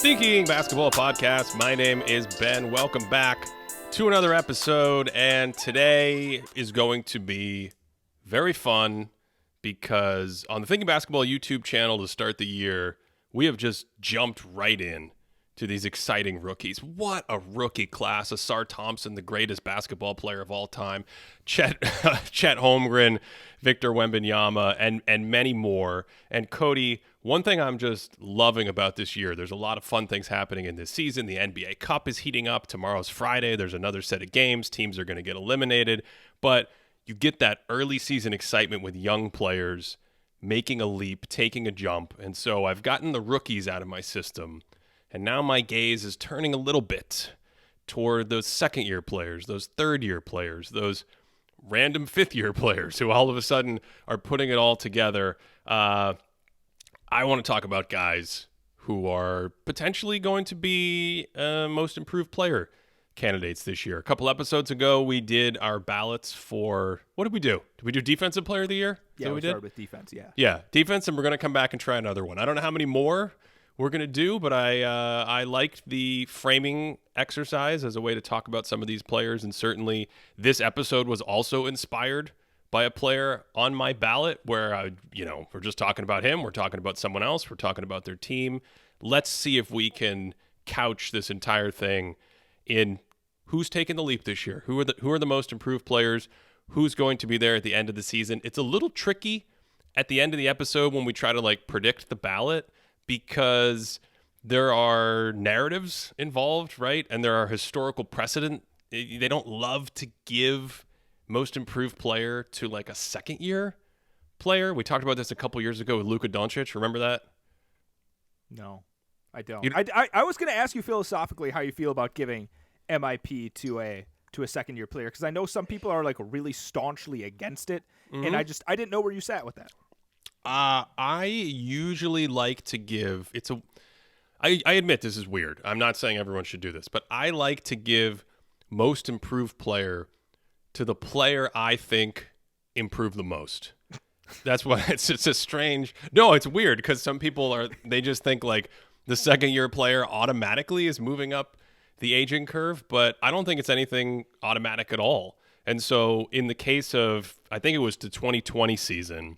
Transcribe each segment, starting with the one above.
Thinking Basketball Podcast. My name is Ben. Welcome back to another episode, and today is going to be very fun because on the Thinking Basketball YouTube channel to start the year, we have just jumped right in to these exciting rookies. What a rookie class. Ausar Thompson, the greatest basketball player of all time. Chet Holmgren, Victor Wembanyama, and many more. And Cody, one thing I'm just loving about this year, there's a lot of fun things happening in this season. The NBA Cup is heating up. Tomorrow's Friday. There's another set of games. Teams are going to get eliminated. But you get that early season excitement with young players making a leap, taking a jump. And so I've gotten the rookies out of my system. And now my gaze is turning a little bit toward those second-year players, those third-year players, those random fifth-year players who all of a sudden are putting it all together. I want to talk about guys who are potentially going to be most improved player candidates this year. A couple episodes ago, we did our ballots for, what did we do? Did we do Defensive Player of the Year? Yeah, we started with defense, yeah. Yeah, defense, and we're going to come back and try another one. I don't know how many more we're going to do, but I liked the framing exercise as a way to talk about some of these players, and certainly this episode was also inspired by a player on my ballot where, we're just talking about him, we're talking about someone else, we're talking about their team. Let's see if we can couch this entire thing in who's taking the leap this year, who are the most improved players, who's going to be there at the end of the season. It's a little tricky at the end of the episode when we try to predict the ballot, because there are narratives involved, right? And there are historical precedent. They don't love to give most improved player to a second year player. We talked about this a couple years ago with Luka Doncic. Remember that? No, I don't. I was going to ask you philosophically how you feel about giving MIP to a second year player, because I know some people are really staunchly against it, and I didn't know where you sat with that. I usually like to give I admit this is weird. I'm not saying everyone should do this, but I like to give most improved player to the player I think improved the most. That's why it's a strange. No, it's weird because some people they just think the second year player automatically is moving up the aging curve, but I don't think it's anything automatic at all. And so in the case of, I think it was the 2020 season,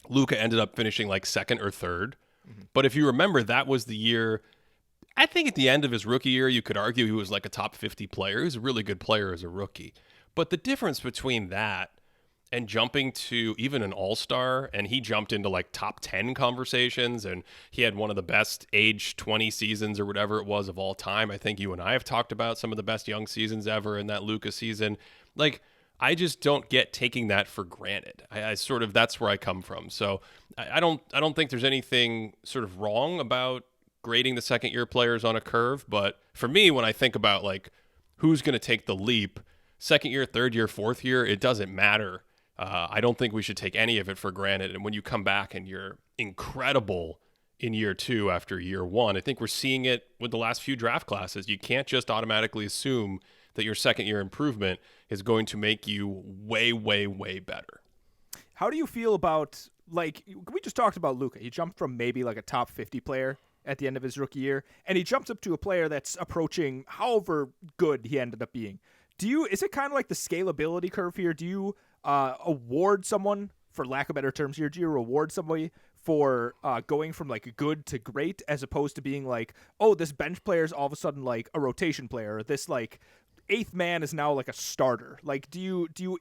Luka ended up finishing second or third. Mm-hmm. But if you remember, that was the year, I think at the end of his rookie year, you could argue he was a top 50 player. He was a really good player as a rookie. But the difference between that and jumping to even an all-star, and he jumped into top 10 conversations, and he had one of the best age 20 seasons or whatever it was of all time. I think you and I have talked about some of the best young seasons ever in that Luka season. I just don't get taking that for granted. I sort of, that's where I come from. So I don't think there's anything sort of wrong about grading the second year players on a curve. But for me, when I think about who's going to take the leap, second year, third year, fourth year, it doesn't matter. I don't think we should take any of it for granted. And when you come back and you're incredible in year two after year one, I think we're seeing it with the last few draft classes. You can't just automatically assume that your second year improvement is going to make you way, way, way better. How do you feel about, we just talked about Luka. He jumped from maybe a top 50 player at the end of his rookie year, and he jumps up to a player that's approaching however good he ended up being. Is it kind of like the scalability curve here? Do you award someone, for lack of better terms here, do you reward somebody for going from good to great, as opposed to being this bench player is all of a sudden a rotation player, or this eighth man is now a starter? Do you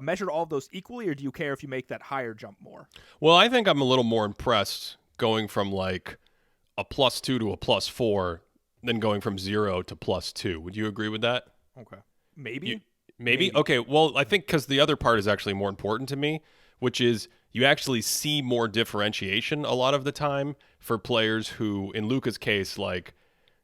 measure all of those equally, or do you care if you make that higher jump more? Well, I think I'm a little more impressed going from a +2 to a +4 than going from 0 to +2. Would you agree with that? Okay. Maybe? Maybe? Okay, well, I think because the other part is actually more important to me, which is you actually see more differentiation a lot of the time for players who, in Luka's case,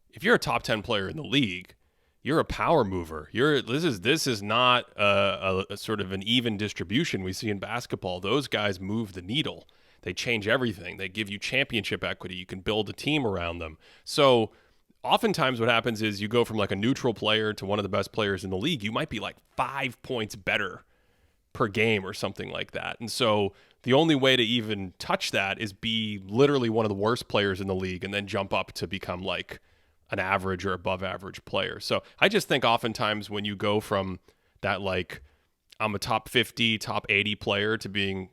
if you're a top 10 player in the league, you're a power mover. This is not a sort of an even distribution we see in basketball. Those guys move the needle. They change everything. They give you championship equity. You can build a team around them. So oftentimes what happens is you go from a neutral player to one of the best players in the league. You might be 5 points better per game or something like that. And so the only way to even touch that is be literally one of the worst players in the league and then jump up to become like an average or above average player. So I just think oftentimes when you go from that, like, I'm a top 50, top 80 player to being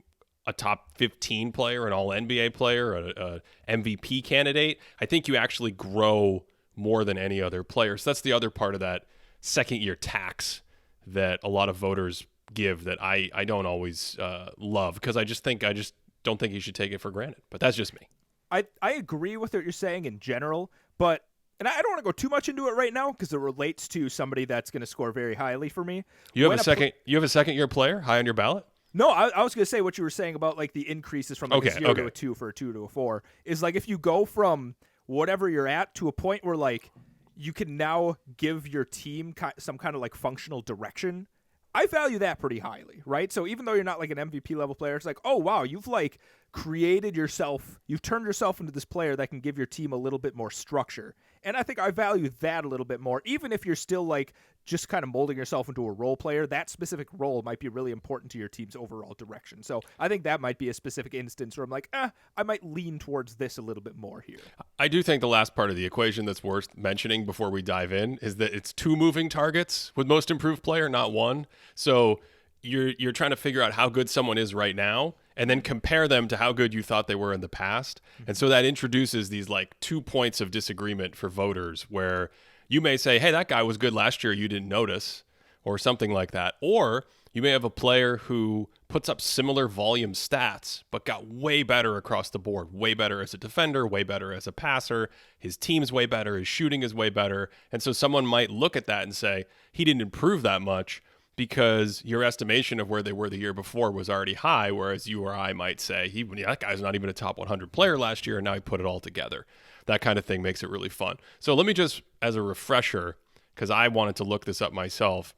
a top 15 player, an all NBA player, a MVP candidate, I think you actually grow more than any other player. So that's the other part of that second year tax that a lot of voters give that I don't always love, because I just don't think you should take it for granted. But that's just me. I agree with what you're saying in general, but and I don't want to go too much into it right now because it relates to somebody that's going to score very highly for me. You have a second year player high on your ballot? No, I was going to say what you were saying about like the increases from like a 0 to a 2 for a 2 to a 4 is like if you go from whatever you're at to a point where like you can now give your team some kind of like functional direction. I value that pretty highly, right? So even though you're not like an MVP level player, it's like, oh wow, you've like created yourself, you've turned yourself into this player that can give your team a little bit more structure. And I think I value that a little bit more, even if you're still like just kind of molding yourself into a role player. That specific role might be really important to your team's overall direction. So I think that might be a specific instance where I'm like, I might lean towards this a little bit more here. I do think the last part of the equation that's worth mentioning before we dive in is that it's 2 moving targets with most improved player, not 1. So you're trying to figure out how good someone is right now and then compare them to how good you thought they were in the past. And so that introduces these like 2 points of disagreement for voters where you may say, hey, that guy was good last year, you didn't notice, or something like that. Or you may have a player who puts up similar volume stats, but got way better across the board, way better as a defender, way better as a passer. His team's way better, his shooting is way better. And so someone might look at that and say, he didn't improve that much, because your estimation of where they were the year before was already high, whereas you or I might say, that guy's not even a top 100 player last year, and now he put it all together. That kind of thing makes it really fun. So let me just, as a refresher, because I wanted to look this up myself,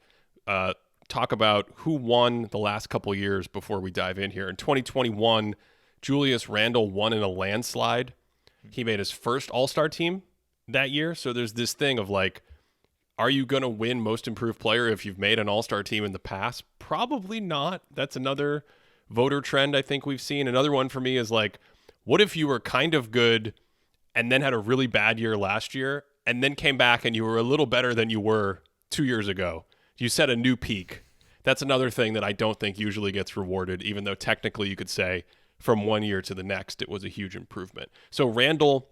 talk about who won the last couple years before we dive in here. In 2021, Julius Randle won in a landslide. He made his first All-Star team that year. So there's this thing of like, are you going to win most improved player if you've made an all-star team in the past? Probably not. That's another voter trend I think we've seen. Another one for me is like, what if you were kind of good and then had a really bad year last year and then came back and you were a little better than you were 2 years ago? You set a new peak. That's another thing that I don't think usually gets rewarded, even though technically you could say from 1 year to the next it was a huge improvement. So Randall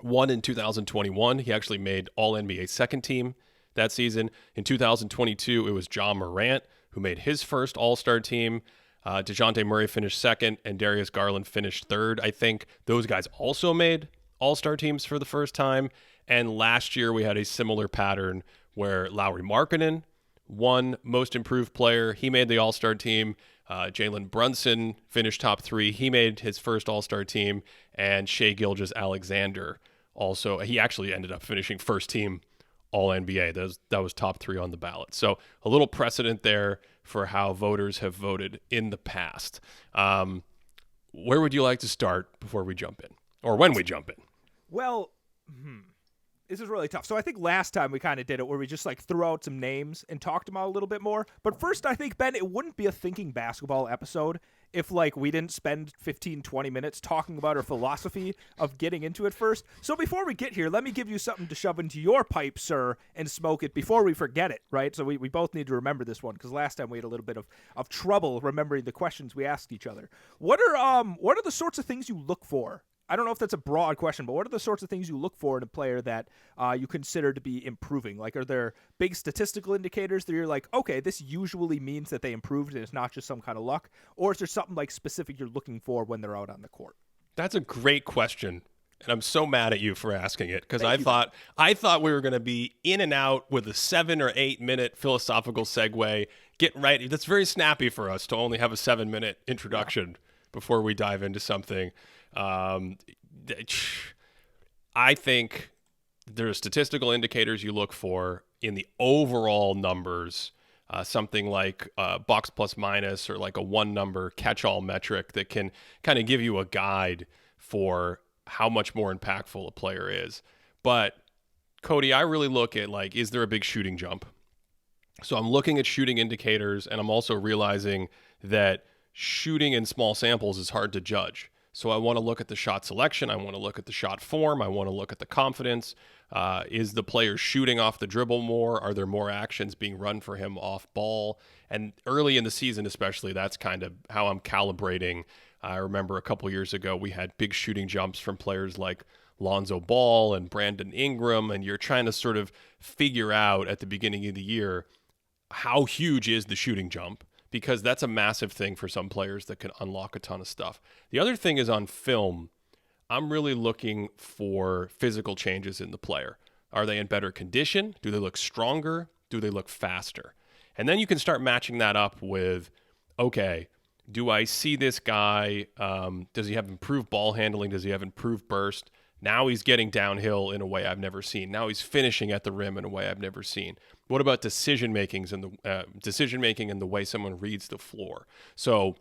won in 2021. He actually made All-NBA second team that season. In 2022, it was John Morant who made his first All-Star team. DeJounte Murray finished second, and Darius Garland finished third. I think those guys also made All-Star teams for the first time. And last year, we had a similar pattern where Lauri Markkanen won Most Improved Player. He made the All-Star team. Jalen Brunson finished top 3. He made his first All-Star team. And Shai Gilgeous-Alexander also. He actually ended up finishing first team All-NBA. That was top 3 on the ballot. So a little precedent there for how voters have voted in the past. Where would you like to start before we jump in? Or when we jump in? Well, this is really tough. So I think last time we kind of did it where we just like threw out some names and talked about a little bit more. But first, I think, Ben, it wouldn't be a Thinking Basketball episode if like we didn't spend 15, 20 minutes talking about our philosophy of getting into it first. So before we get here, let me give you something to shove into your pipe, sir, and smoke it before we forget it, right? So we both need to remember this one because last time we had a little bit of trouble remembering the questions we asked each other. What are the sorts of things you look for? I don't know if that's a broad question, but what are the sorts of things you look for in a player that you consider to be improving? Like, are there big statistical indicators that you're like, okay, this usually means that they improved and it's not just some kind of luck? Or is there something like specific you're looking for when they're out on the court? That's a great question. And I'm so mad at you for asking it because I thought we were going to be in and out with a 7 or 8 minute philosophical segue. Get right. That's very snappy for us to only have a 7-minute introduction before we dive into something. I think there are statistical indicators you look for in the overall numbers, something like box plus minus or like a 1-number catch-all metric that can kind of give you a guide for how much more impactful a player is. But Cody, I really look at like, is there a big shooting jump? So I'm looking at shooting indicators, and I'm also realizing that shooting in small samples is hard to judge. So I want to look at the shot selection. I want to look at the shot form. I want to look at the confidence. Is the player shooting off the dribble more? Are there more actions being run for him off ball? And early in the season, especially, that's kind of how I'm calibrating. I remember a couple years ago, we had big shooting jumps from players like Lonzo Ball and Brandon Ingram, and you're trying to sort of figure out at the beginning of the year, how huge is the shooting jump? Because that's a massive thing for some players that can unlock a ton of stuff. The other thing is on film, I'm really looking for physical changes in the player. Are they in better condition? Do they look stronger? Do they look faster? And then you can start matching that up with, okay, do I see this guy? Does he have improved ball handling? Does he have improved burst? Now he's getting downhill in a way I've never seen. Now he's finishing at the rim in a way I've never seen. What about decision making and the way someone reads the floor? So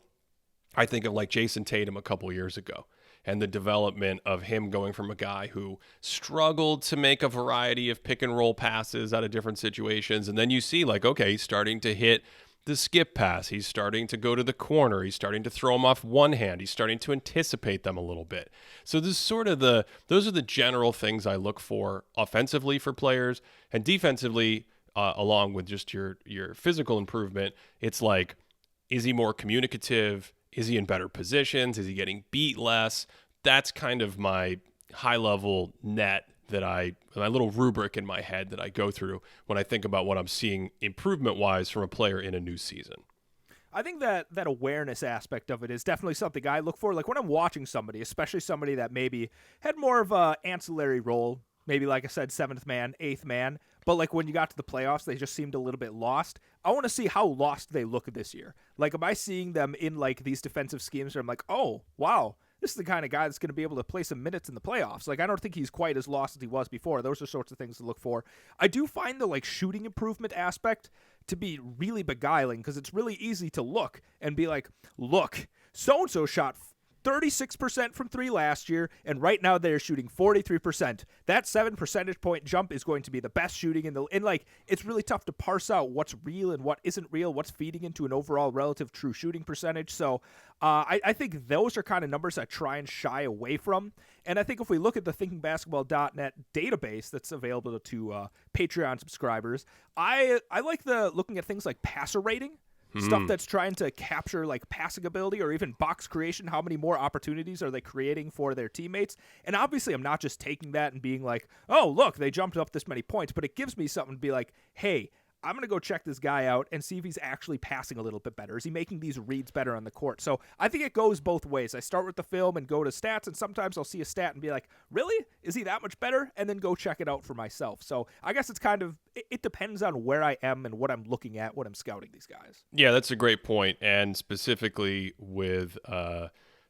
I think of like Jason Tatum a couple years ago and the development of him going from a guy who struggled to make a variety of pick and roll passes out of different situations. And then you see like, okay, he's starting to hit the skip pass. He's starting to go to the corner. He's starting to throw them off one hand. He's starting to anticipate them a little bit. So this is sort of those are the general things I look for offensively for players, and defensively, along with just your physical improvement. It's like, is he more communicative? Is he in better positions? Is he getting beat less? That's kind of my high level net my little rubric in my head that I go through when I think about what I'm seeing improvement-wise from a player in a new season. I think that awareness aspect of it is definitely something I look for. Like when I'm watching somebody, especially somebody that maybe had more of a ancillary role, maybe like I said, 7th man, 8th man, but like when you got to the playoffs, they just seemed a little bit lost. I want to see how lost they look this year. Like, am I seeing them in like these defensive schemes where I'm like, oh, wow, this is the kind of guy that's going to be able to play some minutes in the playoffs. Like, I don't think he's quite as lost as he was before. Those are sorts of things to look for. I do find the like shooting improvement aspect to be really beguiling because it's really easy to look and be like, look, so-and-so shot 36% from 3 last year, and right now they're shooting 43%. That 7 percentage point jump is going to be the best shooting and like, it's really tough to parse out what's real and what isn't real, what's feeding into an overall relative true shooting percentage. So I think those are kind of numbers I try and shy away from. And I think if we look at the thinkingbasketball.net database that's available to Patreon subscribers, I like looking at things like passer rating. Stuff that's trying to capture like passing ability or even box creation. How many more opportunities are they creating for their teammates? And obviously I'm not just taking that and being like, oh, look, they jumped up this many points, but it gives me something to be like, hey, I'm going to go check this guy out and see if he's actually passing a little bit better. Is he making these reads better on the court? So I think it goes both ways. I start with the film and go to stats, and sometimes I'll see a stat and be like, really? Is he that much better? And then go check it out for myself. So I guess it's kind of, it depends on where I am and what I'm looking at when I'm scouting these guys. Yeah, that's a great point. And specifically with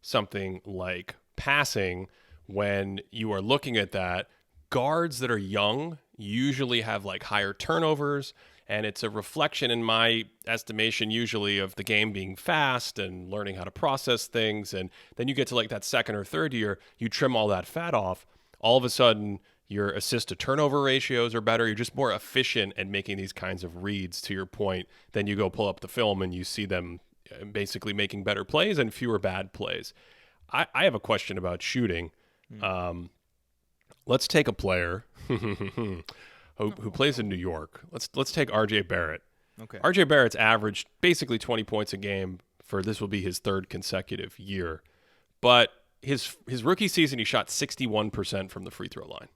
something like passing, when you are looking at that, guards that are young usually have like higher turnovers. And it's a reflection, in my estimation, usually of the game being fast and learning how to process things. And then you get to like that second or third year, you trim all that fat off. All of a sudden, your assist to turnover ratios are better. You're just more efficient at making these kinds of reads, to your point. Then you go pull up the film and you see them basically making better plays and fewer bad plays. I have a question about shooting. Let's take a player who plays in New York. Let's take RJ Barrett. Okay. RJ Barrett's averaged basically 20 points a game for this will be his 3rd consecutive year. But his rookie season, he shot 61% from the free throw line.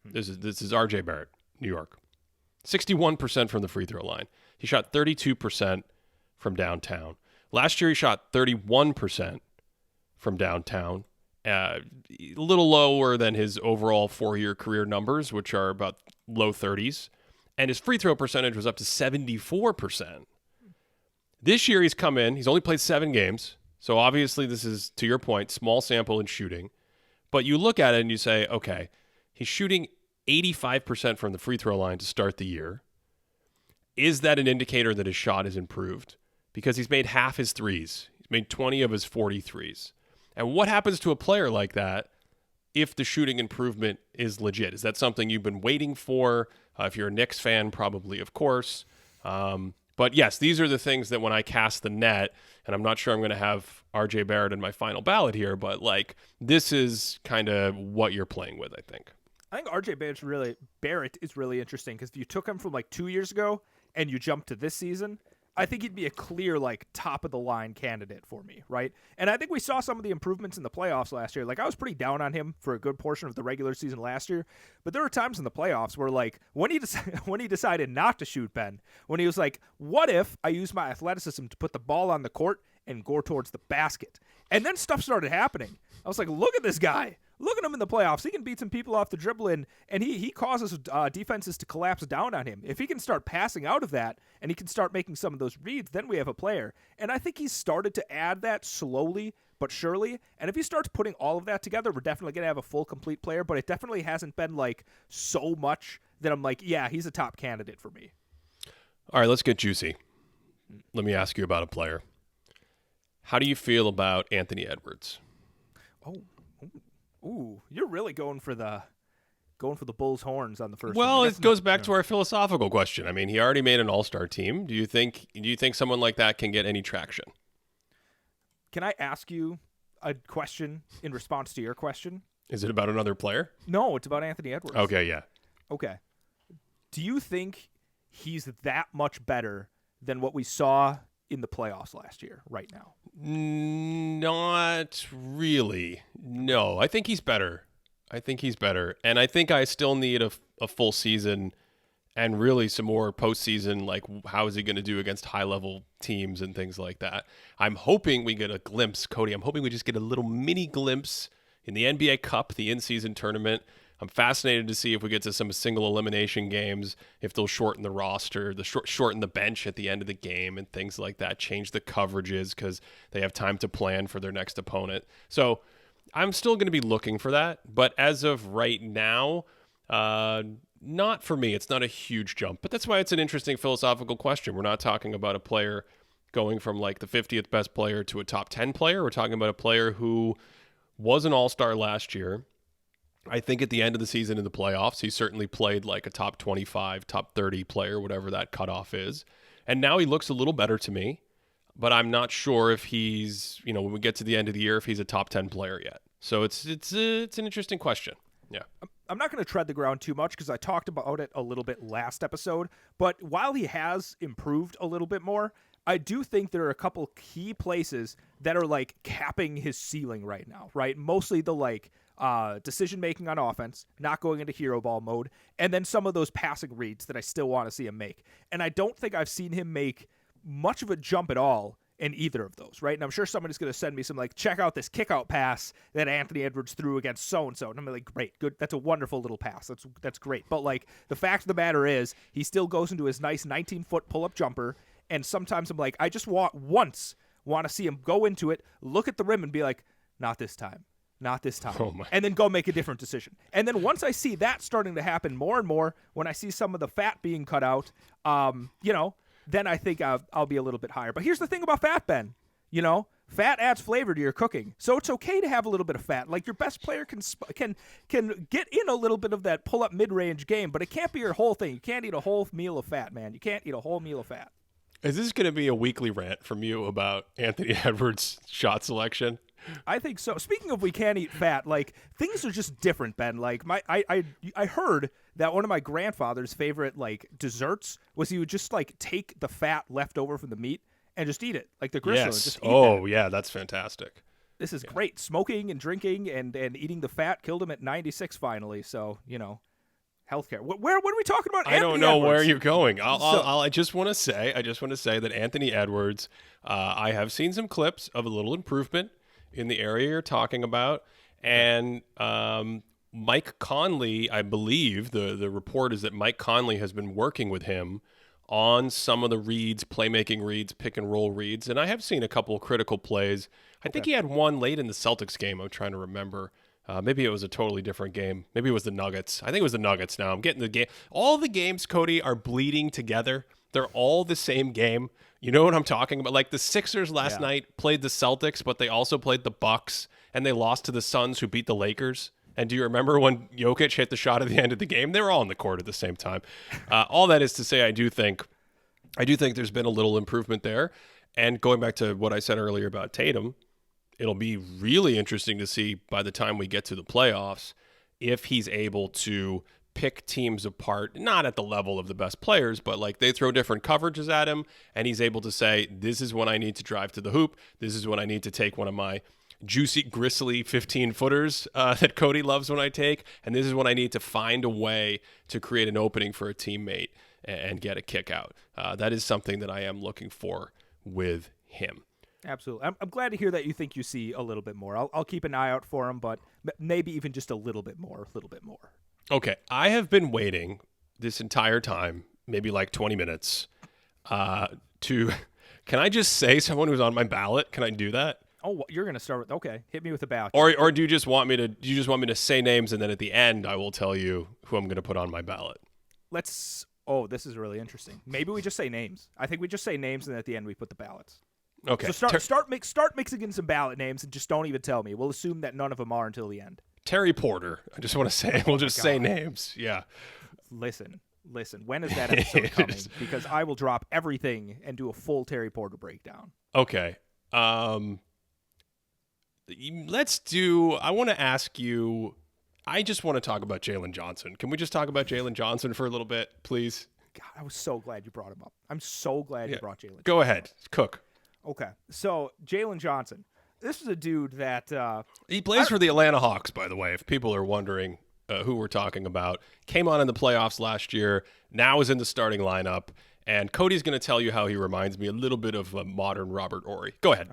This is RJ Barrett, New York. 61% from the free throw line. He shot 32% from downtown. Last year, he shot 31% from downtown. A little lower than his overall 4-year career numbers, which are about low 30s. And his free throw percentage was up to 74%. This year he's come in. He's only played 7 games. So obviously this is, to your point, small sample in shooting. But you look at it and you say, okay, he's shooting 85% from the free throw line to start the year. Is that an indicator that his shot is improved? Because he's made half his threes. He's made 20 of his 40 threes. And what happens to a player like that if the shooting improvement is legit? Is that something you've been waiting for? If you're a Knicks fan, probably, of course. But yes, these are the things that when I cast the net, and I'm not sure I'm going to have RJ Barrett in my final ballot here, but like this is kind of what you're playing with, I think. I think RJ Barrett is really interesting because if you took him from like 2 years ago and you jump to this season, I think he'd be a clear like top of the line candidate for me, right? And I think we saw some of the improvements in the playoffs last year. Like I was pretty down on him for a good portion of the regular season last year, but there were times in the playoffs where like when he decided not to shoot, Ben, when he was like, "What if I use my athleticism to put the ball on the court and go towards the basket?" And then stuff started happening. I was like, "Look at this guy." Look at him in the playoffs. He can beat some people off the dribble, and he causes defenses to collapse down on him. If he can start passing out of that and he can start making some of those reads, then we have a player. And I think he's started to add that slowly but surely. And if he starts putting all of that together, we're definitely going to have a full, complete player. But it definitely hasn't been like so much that I'm like, yeah, he's a top candidate for me. All right, let's get juicy. Let me ask you about a player. How do you feel about Anthony Edwards? Ooh, you're really going for the bull's horns on the first well, one. It goes back to our philosophical question. I mean, he already made an all-star team. Do you think someone like that can get any traction? Can I ask you a question in response to your question? Is it about another player? No, it's about Anthony Edwards. Okay, yeah. Okay. Do you think he's that much better than what we saw in the playoffs last year right now? Not really. No, I think he's better. And I think I still need a full season and really some more postseason, like how is he going to do against high-level teams and things like that. I'm hoping we get a glimpse, Cody. I'm hoping we just get a little mini glimpse in the NBA Cup, the in-season tournament. I'm fascinated to see if we get to some single elimination games, if they'll shorten the roster, shorten the bench at the end of the game and things like that, change the coverages because they have time to plan for their next opponent. So I'm still going to be looking for that. But as of right now, not for me. It's not a huge jump. But that's why it's an interesting philosophical question. We're not talking about a player going from like the 50th best player to a top 10 player. We're talking about a player who was an all-star last year. I think at the end of the season in the playoffs, he certainly played like a top 25, top 30 player, whatever that cutoff is. And now he looks a little better to me, but I'm not sure if he's, when we get to the end of the year, if he's a top 10 player yet. So it's an interesting question. Yeah. I'm not going to tread the ground too much because I talked about it a little bit last episode, but while he has improved a little bit more, I do think there are a couple key places that are like capping his ceiling right now, right? Mostly the like decision making on offense, not going into hero ball mode, and then some of those passing reads that I still want to see him make. And I don't think I've seen him make much of a jump at all in either of those, right? And I'm sure somebody's going to send me some like, check out this kick out pass that Anthony Edwards threw against so-and-so. And I'm like, great, good. That's a wonderful little pass. That's great. But like the fact of the matter is he still goes into his nice 19-foot pull-up jumper. And sometimes I'm like, I just want to see him go into it, look at the rim and be like, not this time. Not this time. Oh my. And then go make a different decision. And then once I see that starting to happen more and more, when I see some of the fat being cut out, then I think I'll be a little bit higher. But here's the thing about fat, Ben. Fat adds flavor to your cooking. So it's okay to have a little bit of fat. Like your best player can get in a little bit of that pull-up mid-range game, but it can't be your whole thing. You can't eat a whole meal of fat, man. You can't eat a whole meal of fat. Is this going to be a weekly rant from you about Anthony Edwards' shot selection? I think so. Speaking of we can't eat fat, like things are just different, Ben. Like I heard that one of my grandfather's favorite like desserts was he would just like take the fat left over from the meat and just eat it, like the gristle. Yes. And just eat that. Yeah, that's fantastic. This is great. Smoking and drinking and eating the fat killed him at 96 finally. So healthcare. What are we talking about? I don't know where you're going. I just want to say that Anthony Edwards. I have seen some clips of a little improvement in the area you're talking about, and Mike Conley, I believe the report is that Mike Conley has been working with him on some of the reads, playmaking reads, pick and roll reads, and I have seen a couple of critical plays. I think he had one late in the Celtics game. I'm trying to remember. Maybe it was a totally different game. Maybe it was the Nuggets. I think it was the Nuggets now. I'm getting the game. All the games, Cody, are bleeding together. They're all the same game. You know what I'm talking about? Like the Sixers last night played the Celtics, but they also played the Bucks, and they lost to the Suns, who beat the Lakers. And do you remember when Jokic hit the shot at the end of the game? They were all on the court at the same time. All that is to say, I do think I do think there's been a little improvement there. And going back to what I said earlier about Tatum, it'll be really interesting to see by the time we get to the playoffs if he's able to pick teams apart, not at the level of the best players, but like they throw different coverages at him and he's able to say, this is when I need to drive to the hoop. This is when I need to take one of my juicy, gristly 15-footers that Cody loves when I take. And this is when I need to find a way to create an opening for a teammate and get a kick out. That is something that I am looking for with him. Absolutely. I'm glad to hear that you think you see a little bit more. I'll keep an eye out for him, but maybe even just a little bit more. Okay, I have been waiting this entire time, maybe like 20 minutes, can I just say someone who's on my ballot? Can I do that? Oh, you're going to start with, okay, hit me with a ballot. Or do you just want me to say names and then at the end I will tell you who I'm going to put on my ballot? This is really interesting. Maybe we just say names. I think we just say names and at the end we put the ballots. Okay. So start mixing in some ballot names and just don't even tell me. We'll assume that none of them are until the end. Terry Porter. I just want to say, we'll just say names. Yeah. Listen. When is that episode coming? Because I will drop everything and do a full Terry Porter breakdown. Okay. I want to ask you, I just want to talk about Jalen Johnson. Can we just talk about Jalen Johnson for a little bit, please? God, I was so glad you brought him up. I'm so glad you brought Jalen. Go ahead. Cook. Okay. So, Jalen Johnson. This is a dude that he plays for the Atlanta Hawks, by the way, if people are wondering who we're talking about. Came on in the playoffs last year, now is in the starting lineup, and Cody's going to tell you how he reminds me a little bit of a modern Robert Horry. Go ahead.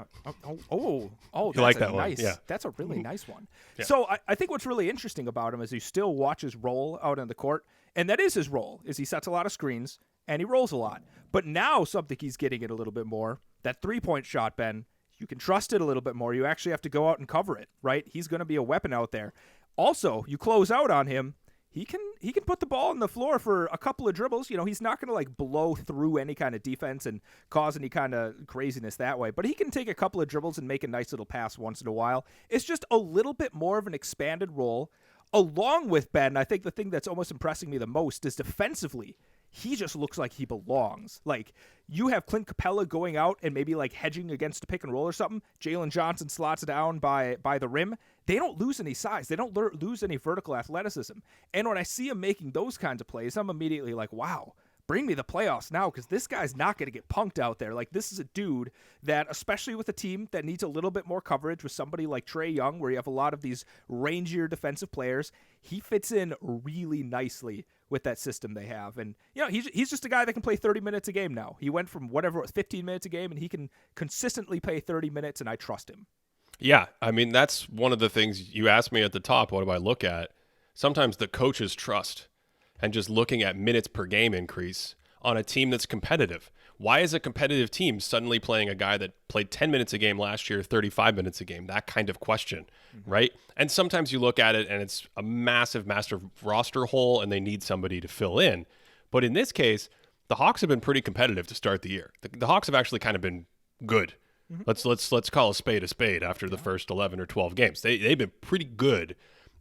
You like that one? Yeah. That's a really nice one. Yeah. So I think what's really interesting about him is he still watches roll out on the court, and that is his role, is he sets a lot of screens, and he rolls a lot. But now something he's getting it a little bit more, that three-point shot, Ben, you can trust it a little bit more. You actually have to go out and cover it, right? He's going to be a weapon out there. Also, you close out on him, he can put the ball on the floor for a couple of dribbles. You know, he's not going to like blow through any kind of defense and cause any kind of craziness that way, but he can take a couple of dribbles and make a nice little pass once in a while. It's just a little bit more of an expanded role. Along with Ben, I think the thing that's almost impressing me the most is defensively. He just looks like he belongs. Like, you have Clint Capella going out and maybe like hedging against a pick and roll or something. Jalen Johnson slots down by the rim. They don't lose any size. They don't lose any vertical athleticism. And when I see him making those kinds of plays, I'm immediately like, wow, bring me the playoffs now, because this guy's not going to get punked out there. Like, this is a dude that, especially with a team that needs a little bit more coverage with somebody like Trae Young, where you have a lot of these rangier defensive players, he fits in really nicely with that system they have. And, you know, he's just a guy that can play 30 minutes a game now. He went from 15 minutes a game, and he can consistently play 30 minutes, and I trust him. Yeah, I mean, that's one of the things you asked me at the top. What do I look at? Sometimes the coaches trust and just looking at minutes per game increase on a team that's competitive. Why is a competitive team suddenly playing a guy that played 10 minutes a game last year, 35 minutes a game? That kind of question, right? And sometimes you look at it and it's a massive roster hole and they need somebody to fill in. But in this case, the Hawks have been pretty competitive to start the year. The Hawks have actually kind of been good. Let's call a spade after the first 11 or 12 games. They've been pretty good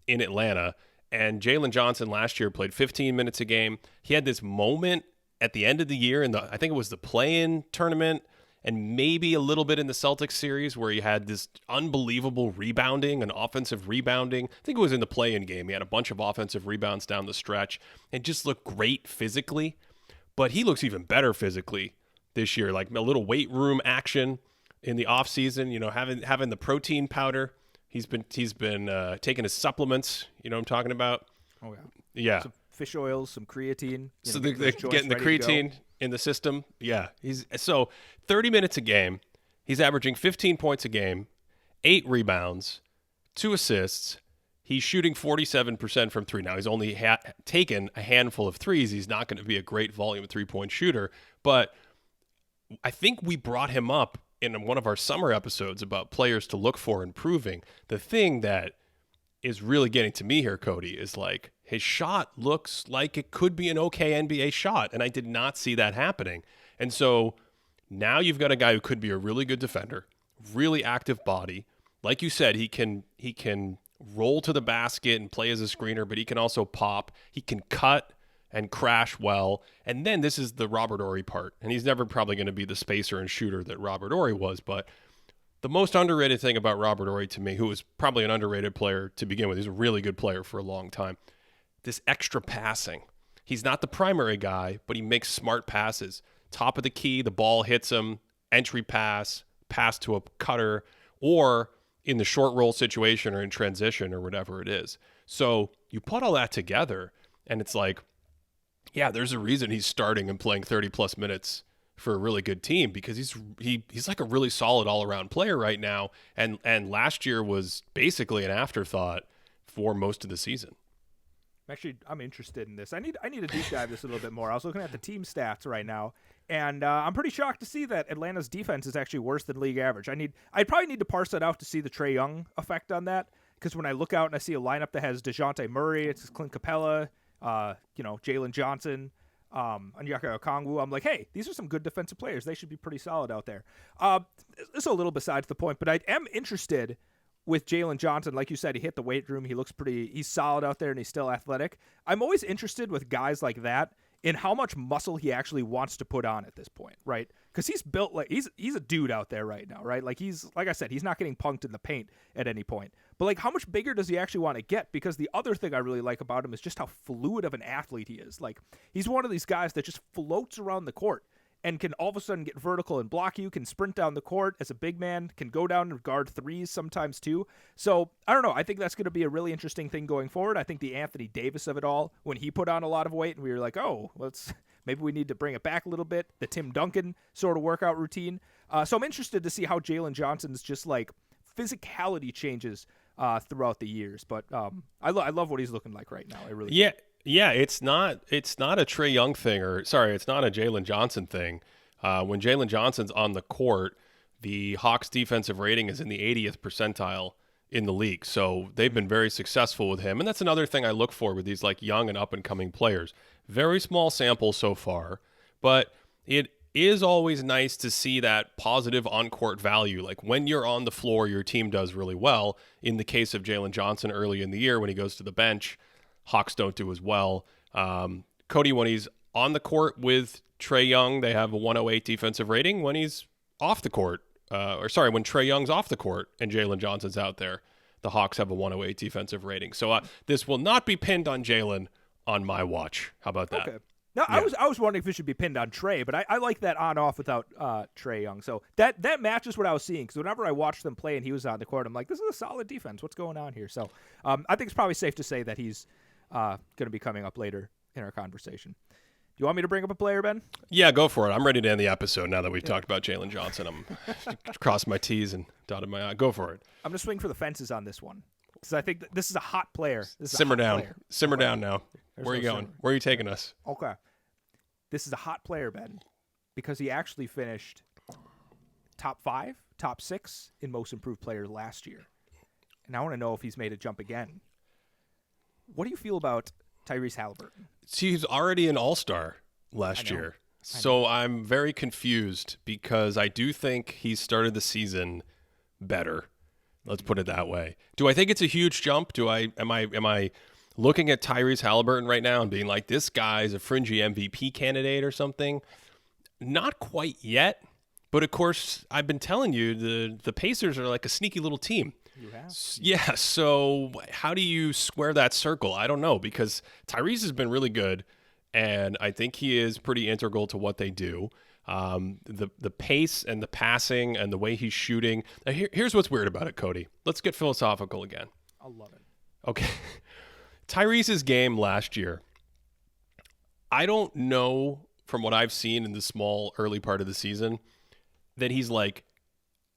in Atlanta. And Jalen Johnson last year played 15 minutes a game. He had this moment at the end of the year I think it was the play-in tournament and maybe a little bit in the Celtics series where he had this unbelievable rebounding and offensive rebounding. I think it was in the play-in game. He had a bunch of offensive rebounds down the stretch and just looked great physically. But he looks even better physically this year, like a little weight room action in the offseason, you know, having the protein powder. He's been taking his supplements. You know what I'm talking about? Oh, yeah. Yeah. Some fish oils, some creatine. So they're getting the creatine in the system. Yeah. So 30 minutes a game. He's averaging 15 points a game, 8 rebounds, 2 assists. He's shooting 47% from 3. Now, he's only taken a handful of threes. He's not going to be a great volume 3-point shooter. But I think we brought him up in one of our summer episodes about players to look for improving. The thing that is really getting to me here, Cody, is like his shot looks like it could be an okay NBA shot, and I did not see that happening. And so now you've got a guy who could be a really good defender, really active body. Like you said, he can roll to the basket and play as a screener, but he can also pop. He can cut and crash well. And then this is the Robert Horry part. And he's never probably going to be the spacer and shooter that Robert Horry was. But the most underrated thing about Robert Horry to me, who was probably an underrated player to begin with, he's a really good player for a long time, this extra passing. He's not the primary guy, but he makes smart passes. Top of the key, the ball hits him, entry pass, pass to a cutter, or in the short roll situation or in transition or whatever it is. So you put all that together, and it's like, yeah, there's a reason he's starting and playing 30-plus minutes for a really good team, because he's like a really solid all-around player right now, and last year was basically an afterthought for most of the season. I'm interested in this. I need to deep dive this a little bit more. I was looking at the team stats right now, and I'm pretty shocked to see that Atlanta's defense is actually worse than league average. I'd probably need to parse that out to see the Trae Young effect on that, because when I look out and I see a lineup that has DeJounte Murray, it's Clint Capella, Jalen Johnson, Onyeka Okongwu, I'm like, hey, these are some good defensive players. They should be pretty solid out there. This is a little besides the point, but I am interested with Jalen Johnson. Like you said, he hit the weight room. He looks he's solid out there, and he's still athletic. I'm always interested with guys like that in how much muscle he actually wants to put on at this point, right? Because he's built like he's a dude out there right now, right? Like I said, he's not getting punked in the paint at any point. But like, how much bigger does he actually want to get? Because the other thing I really like about him is just how fluid of an athlete he is. Like, he's one of these guys that just floats around the court and can all of a sudden get vertical and block you, can sprint down the court as a big man, can go down and guard threes sometimes too. So, I don't know. I think that's going to be a really interesting thing going forward. I think the Anthony Davis of it all, when he put on a lot of weight and we were like, oh, maybe we need to bring it back a little bit, the Tim Duncan sort of workout routine. So I'm interested to see how Jalen Johnson's just like physicality changes throughout the years. But I love what he's looking like right now. I really do. Yeah, it's not a Trae Young thing, it's not a Jalen Johnson thing. When Jalen Johnson's on the court, the Hawks defensive rating is in the 80th percentile in the league. So they've been very successful with him. And that's another thing I look for with these like young and up and coming players. Very small sample so far, but it is always nice to see that positive on-court value. Like when you're on the floor, your team does really well. In the case of Jalen Johnson early in the year, when he goes to the bench, Hawks don't do as well. Cody, when he's on the court with Trae Young, they have a 108 defensive rating. When he's off the court, when Trae Young's off the court and Jalen Johnson's out there, the Hawks have a 108 defensive rating. So this will not be pinned on Jalen on my watch. How about that? Okay. No, yeah. I was wondering if it should be pinned on Trae, but I like that on-off without Trae Young. So that matches what I was seeing, because whenever I watched them play and he was on the court, I'm like, this is a solid defense. What's going on here? So I think it's probably safe to say that he's going to be coming up later in our conversation. Do you want me to bring up a player, Ben? Yeah, go for it. I'm ready to end the episode now that we've talked about Jalen Johnson. I'm crossed my T's and dotted my I. Go for it. I'm going to swing for the fences on this one, because I think this is a hot player. Simmer down now. Where are you going? Where are you taking us? Okay. This is a hot player, Ben, because he actually finished top 5, top 6 in most improved player last year. And I want to know if he's made a jump again. What do you feel about Tyrese Halliburton? See, he's already an all-star last year. So I'm very confused, because I do think he started the season better. Let's put it that way. Do I think it's a huge jump? Am I looking at Tyrese Halliburton right now and being like, this guy's a fringy MVP candidate or something? Not quite yet. But of course, I've been telling you, the Pacers are like a sneaky little team. You have. Yeah, so how do you square that circle? I don't know, because Tyrese has been really good, and I think he is pretty integral to what they do. The pace and the passing and the way he's shooting. Now, here's what's weird about it, Cody. Let's get philosophical again. I love it. Okay. Tyrese's game last year, I don't know from what I've seen in the small early part of the season that he's like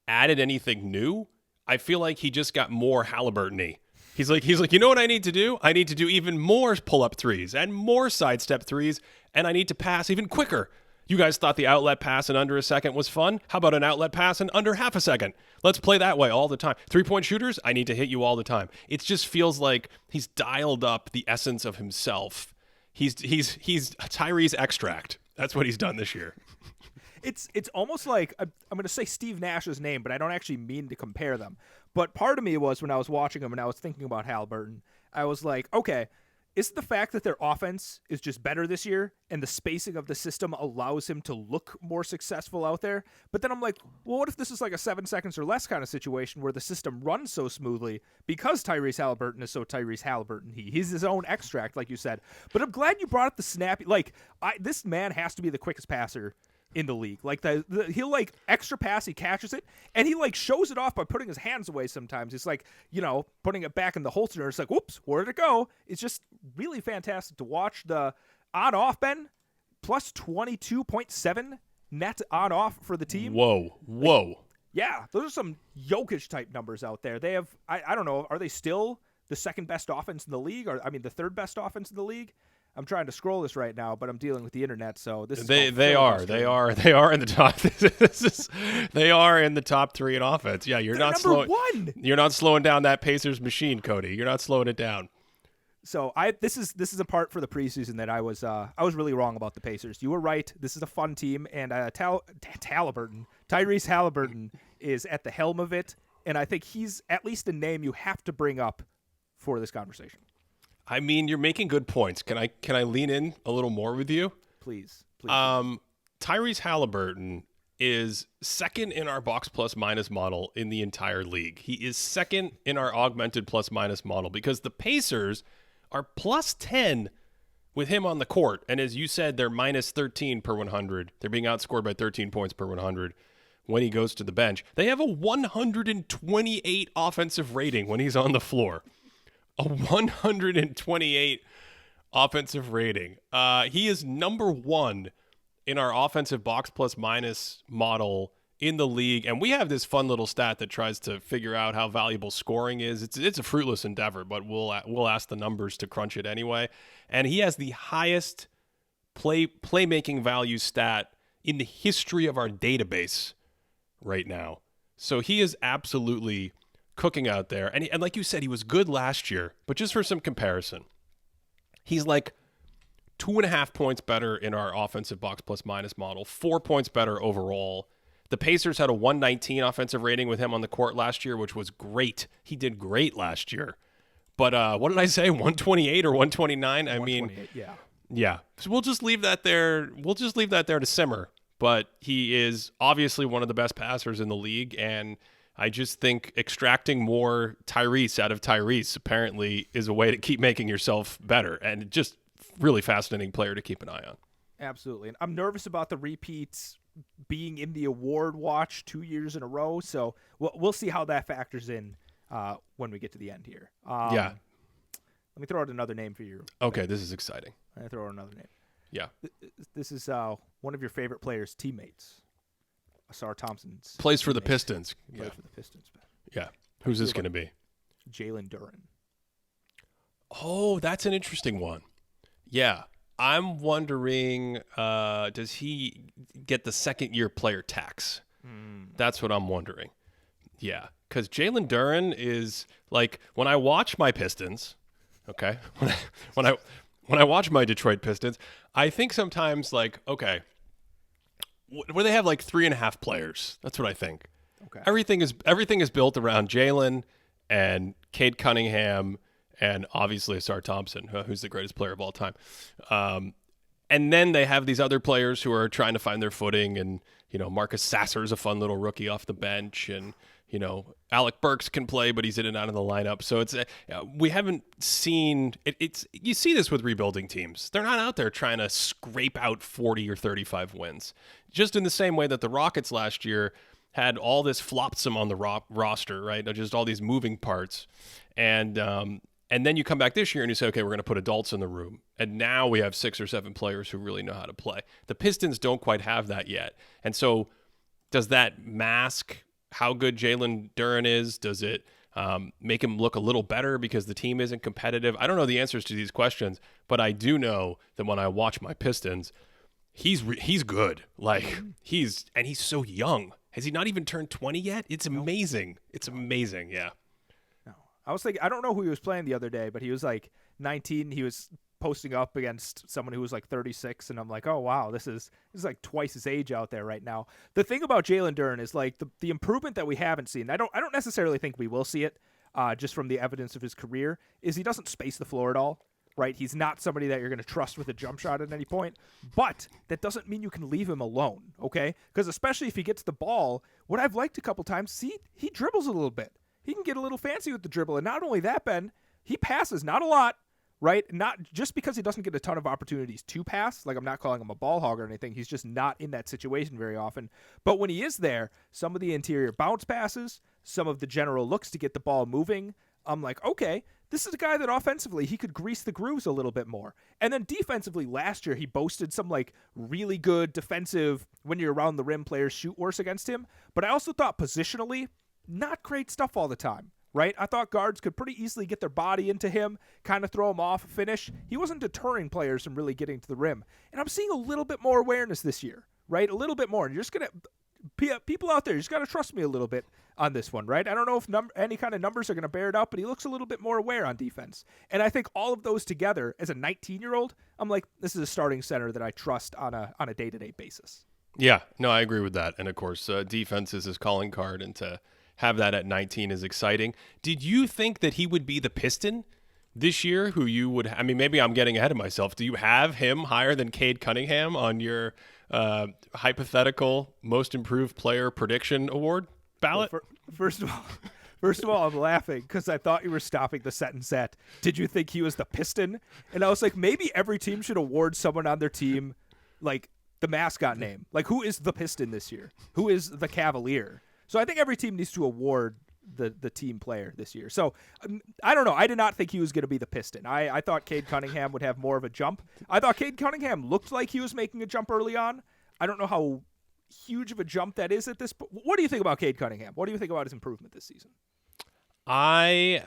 added anything new. I feel like he just got more Halliburton-y. He's like, you know what I need to do? I need to do even more pull-up threes and more sidestep threes, and I need to pass even quicker. You guys thought the outlet pass in under a second was fun? How about an outlet pass in under half a second? Let's play that way all the time. 3-point shooters, I need to hit you all the time. It just feels like he's dialed up the essence of himself. He's Tyrese extract. That's what he's done this year. It's almost like, I'm going to say Steve Nash's name, but I don't actually mean to compare them. But part of me was, when I was watching him and I was thinking about Halliburton, I was like, okay, is the fact that their offense is just better this year and the spacing of the system allows him to look more successful out there. But then I'm like, well, what if this is like a 7 seconds or less kind of situation where the system runs so smoothly because Tyrese Halliburton is so Tyrese Halliburton? He's his own extract, like you said. But I'm glad you brought up the snappy. Like, this man has to be the quickest passer in the league. Like he'll like extra pass, he catches it, and he like shows it off by putting his hands away sometimes. It's like, putting it back in the holster. It's like, whoops, where did it go? It's just really fantastic to watch. The on-off, Ben, plus 22.7 net on-off for the team. Whoa. Yeah, those are some Jokic-type numbers out there. They have, I don't know, are they still the second best offense in the league? Or, the third best offense in the league? I'm trying to scroll this right now, but I'm dealing with the internet, so this is they are in the top. They are in the top 3 in offense. Yeah, They're number 1. You're not slowing down that Pacers machine, Cody. You're not slowing it down. So this is a part for the preseason that I was really wrong about the Pacers. You were right. This is a fun team, and Tyrese Halliburton is at the helm of it, and I think he's at least a name you have to bring up for this conversation. You're making good points. Can I lean in a little more with you? Please. Tyrese Halliburton is second in our box plus minus model in the entire league. He is second in our augmented plus minus model because the Pacers are plus 10 with him on the court. And as you said, they're minus 13 per 100. They're being outscored by 13 points per 100 when he goes to the bench. They have a 128 offensive rating when he's on the floor. A 128 offensive rating. He is number 1 in our offensive box plus minus model in the league. And we have this fun little stat that tries to figure out how valuable scoring is. It's a fruitless endeavor, but we'll ask the numbers to crunch it anyway. And he has the highest playmaking value stat in the history of our database right now. So he is absolutely cooking out there. And like you said, he was good last year, but just for some comparison, he's like 2.5 points better in our offensive box plus minus model, 4 points better overall. The Pacers had a 119 offensive rating with him on the court last year, which was great. He did great last year. But what did I say? 128 or 129? Yeah. So we'll just leave that there. We'll just leave that there to simmer. But he is obviously one of the best passers in the league, and I just think extracting more Tyrese out of Tyrese apparently is a way to keep making yourself better, and just really fascinating player to keep an eye on. Absolutely. And I'm nervous about the repeats being in the award watch 2 years in a row, so we'll see how that factors in when we get to the end here. Yeah. Let me throw out another name for you. Okay, this is exciting. I throw out another name. Yeah. This is one of your favorite players' teammates. Asar Thompson's plays for the Pistons. Plays for the Pistons. Yeah. Who's this going to be? Jalen Duren. Oh, that's an interesting one. Yeah. I'm wondering, does he get the second-year player tax? That's what I'm wondering. Yeah. Because Jalen Duren is like, when I watch my Pistons, okay, when I watch my Detroit Pistons, I think sometimes like, okay, where they have like 3.5 players. That's what I think. Okay. Everything is built around Jalen and Cade Cunningham and obviously Asar Thompson, who's the greatest player of all time. And then they have these other players who are trying to find their footing, and Marcus Sasser is a fun little rookie off the bench, and Alec Burks can play, but he's in and out of the lineup. So it's we haven't seen it. You see this with rebuilding teams. They're not out there trying to scrape out 40 or 35 wins. Just in the same way that the Rockets last year had all this flopsome on the roster, right? Just all these moving parts. And then you come back this year and you say, okay, we're going to put adults in the room. And now we have 6 or 7 players who really know how to play. The Pistons don't quite have that yet. And so does that mask how good Jalen Duren is? Does it make him look a little better because the team isn't competitive? I don't know the answers to these questions, but I do know that when I watch my Pistons, he's good. Like he's so young. Has he not even turned 20 yet? It's amazing. It's amazing. Yeah. No, I was thinking, I don't know who he was playing the other day, but he was like 19. He was posting up against someone who was like 36, and I'm like, oh wow, this is like twice his age out there right now. The thing about Jalen Duren is like the improvement that we haven't seen. I don't necessarily think we will see it, just from the evidence of his career, is he doesn't space the floor at all. right? He's not somebody that you're going to trust with a jump shot at any point, but that doesn't mean you can leave him alone, okay? Because especially if he gets the ball, what I've liked a couple times, see, he dribbles a little bit. He can get a little fancy with the dribble, and not only that, Ben, he passes, not a lot, right? Not just because he doesn't get a ton of opportunities to pass. Like, I'm not calling him a ball hog or anything. He's just not in that situation very often. But when he is there, some of the interior bounce passes, some of the general looks to get the ball moving, I'm like, okay, this is a guy that offensively he could grease the grooves a little bit more. And then defensively, last year he boasted some like really good defensive when you're around the rim players shoot worse against him. But I also thought positionally, not great stuff all the time. Right? I thought guards could pretty easily get their body into him, kind of throw him off, finish. He wasn't deterring players from really getting to the rim. And I'm seeing a little bit more awareness this year, right? A little bit more. And you're just going to, people out there, you just got to trust me a little bit on this one, right? I don't know if any kind of numbers are going to bear it out, but he looks a little bit more aware on defense. And I think all of those together, as a 19-year-old, I'm like, this is a starting center that I trust on a day-to-day basis. Yeah, no, I agree with that. And of course, defense is his calling card, and to have that at 19 is exciting. Did you think that he would be the Piston this year? Who you would? I mean, maybe I'm getting ahead of myself. Do you have him higher than Cade Cunningham on your hypothetical most improved player prediction award ballot? Well, first of all, I'm laughing because I thought you were stopping the sentence at, did you think he was the Piston? And I was like, maybe every team should award someone on their team like the mascot name. Like, who is the Piston this year? Who is the Cavalier? So I think every team needs to award the team player this year. So I don't know. I did not think he was going to be the Piston. I thought Cade Cunningham would have more of a jump. I thought Cade Cunningham looked like he was making a jump early on. I don't know how huge of a jump that is at this point. What do you think about Cade Cunningham? What do you think about his improvement this season? I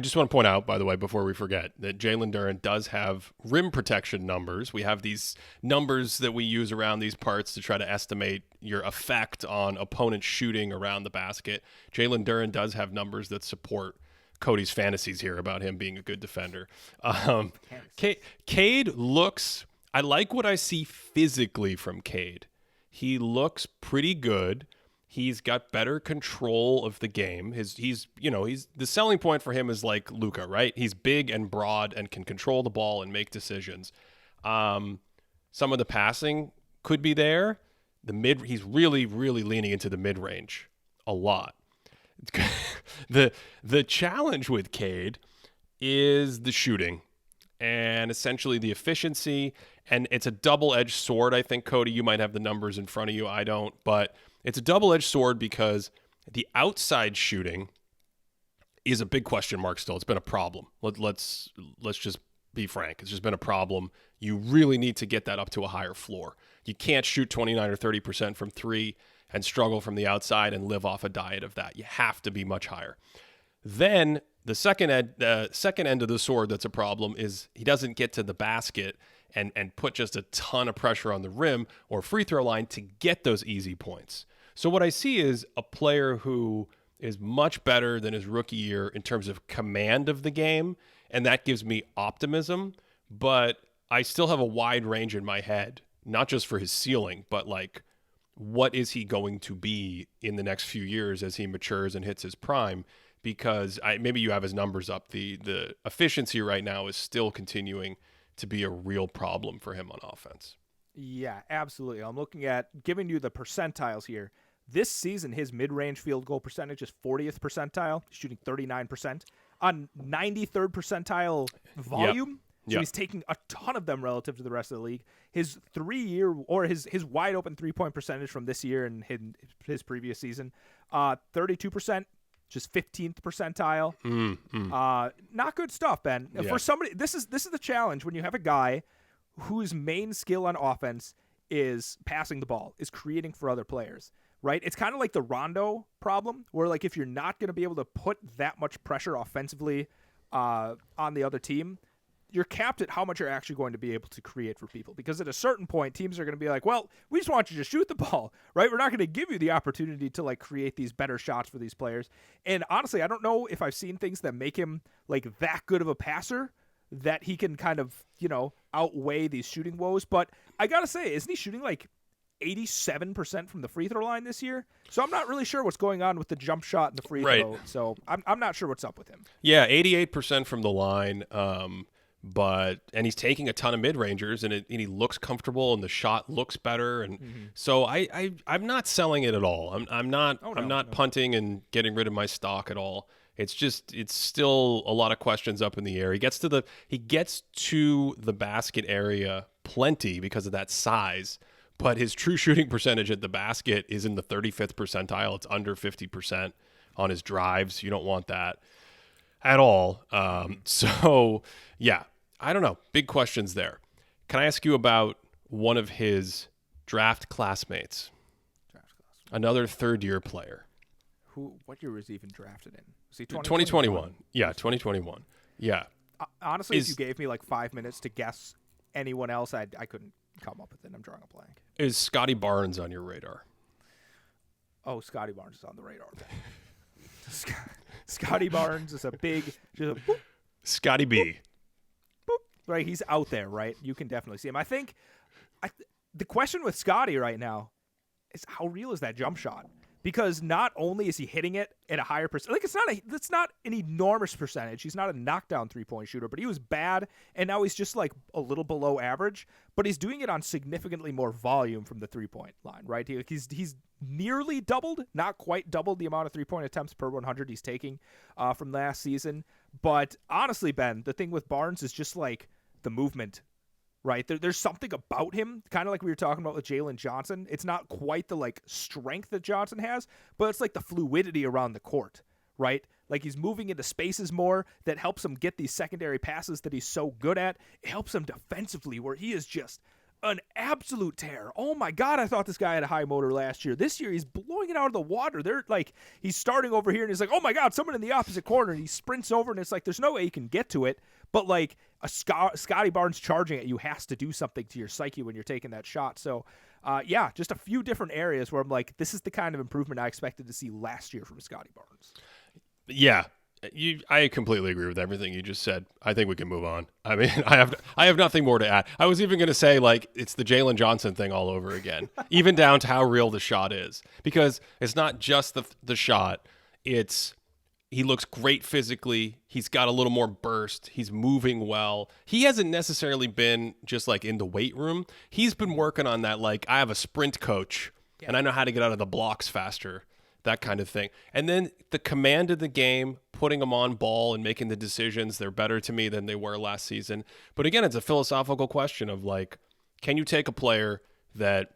just want to point out, by the way, before we forget, that Jalen Duren does have rim protection numbers. We have these numbers that we use around these parts to try to estimate your effect on opponents shooting around the basket. Jalen Duren does have numbers that support Cody's fantasies here about him being a good defender. Cade looks, I like what I see physically from Cade. He looks pretty good. He's got better control of the game. He's the selling point for him is like Luka, right? He's big and broad and can control the ball and make decisions. Some of the passing could be there. He's really, really leaning into the mid range a lot. The challenge with Cade is the shooting and essentially the efficiency. And it's a double-edged sword. I think, Cody, you might have the numbers in front of you. I don't, but it's a double-edged sword because the outside shooting is a big question mark still. It's been a problem. Let's just be frank. It's just been a problem. You really need to get that up to a higher floor. You can't shoot 29 or 30% from three and struggle from the outside and live off a diet of that. You have to be much higher. Then the second end of the sword that's a problem is he doesn't get to the basket and put just a ton of pressure on the rim or free throw line to get those easy points. So what I see is a player who is much better than his rookie year in terms of command of the game, and that gives me optimism, but I still have a wide range in my head, not just for his ceiling, but like, what is he going to be in the next few years as he matures and hits his prime? Because maybe you have his numbers up. The efficiency right now is still continuing to be a real problem for him on offense. Yeah, absolutely. I'm looking at giving you the percentiles here. This season, his mid-range field goal percentage is 40th percentile, shooting 39% on 93rd percentile volume. Yep. So he's taking a ton of them relative to the rest of the league. His 3-year or his wide open 3-point percentage from this year and his previous season, 32%. Just 15th percentile. Not good stuff, Ben. Yeah. For somebody, this is the challenge when you have a guy whose main skill on offense is passing the ball, is creating for other players, right? It's kind of like the Rondo problem, where like if you're not going to be able to put that much pressure offensively on the other team, you're capped at how much you're actually going to be able to create for people. Because at a certain point, teams are going to be like, well, we just want you to shoot the ball, right? We're not going to give you the opportunity to like create these better shots for these players. And honestly, I don't know if I've seen things that make him like that good of a passer that he can kind of, outweigh these shooting woes. But I got to say, isn't he shooting like 87% from the free throw line this year. So I'm not really sure what's going on with the jump shot and the free throw. So I'm not sure what's up with him. Yeah, 88% from the line. And he's taking a ton of mid-rangers, and he looks comfortable, and the shot looks better, and so I'm not selling it at all. I'm not punting and getting rid of my stock at all. It's still a lot of questions up in the air. He gets to the basket area plenty because of that size, but his true shooting percentage at the basket is in the 35th percentile. It's under 50% on his drives. You don't want that at all. So yeah, I don't know. Big questions there. Can I ask you about one of his draft classmates? Another third-year player. What year was he even drafted in? Was he 2021? Yeah, 2021. Yeah. Honestly, if you gave me like 5 minutes to guess anyone else, I couldn't come up with it. I'm drawing a blank. Is Scotty Barnes on your radar? Oh, Scotty Barnes is on the radar. Scotty Barnes is a big, just a boop, Scotty B. boop, right? He's out there, right? You can definitely see him. I think the question with Scotty right now is how real is that jump shot? Because not only is he hitting it at a higher percent, like it's not an enormous percentage. He's not a knockdown 3-point shooter, but he was bad, and now he's just like a little below average. But he's doing it on significantly more volume from the 3-point line, right? He's nearly doubled, not quite doubled the amount of 3-point attempts per 100 he's taking from last season. But honestly, Ben, the thing with Barnes is just like the movement. Right, there's something about him, kind of like we were talking about with Jalen Johnson. It's not quite the like strength that Johnson has, but it's like the fluidity around the court, right? Like he's moving into spaces more that helps him get these secondary passes that he's so good at. It helps him defensively, where he is just an absolute tear. Oh my God, I thought this guy had a high motor last year. This year he's blowing it out of the water. They're like, he's starting over here and he's like, oh my God, someone in the opposite corner, and he sprints over and it's like there's no way he can get to it. But like a Scotty Barnes charging at you has to do something to your psyche when you're taking that shot. So yeah, just a few different areas where I'm like, this is the kind of improvement I expected to see last year from Scotty Barnes. Yeah. I completely agree with everything you just said. I think we can move on. I mean, I have nothing more to add. I was even going to say, like, it's the Jalen Johnson thing all over again, even down to how real the shot is, because it's not just the shot. He looks great physically. He's got a little more burst. He's moving well. He hasn't necessarily been just like in the weight room. He's been working on that. Like, I have a sprint coach and I know how to get out of the blocks faster. That kind of thing. And then the command of the game, putting them on ball and making the decisions, they're better to me than they were last season. But again, it's a philosophical question of like, can you take a player that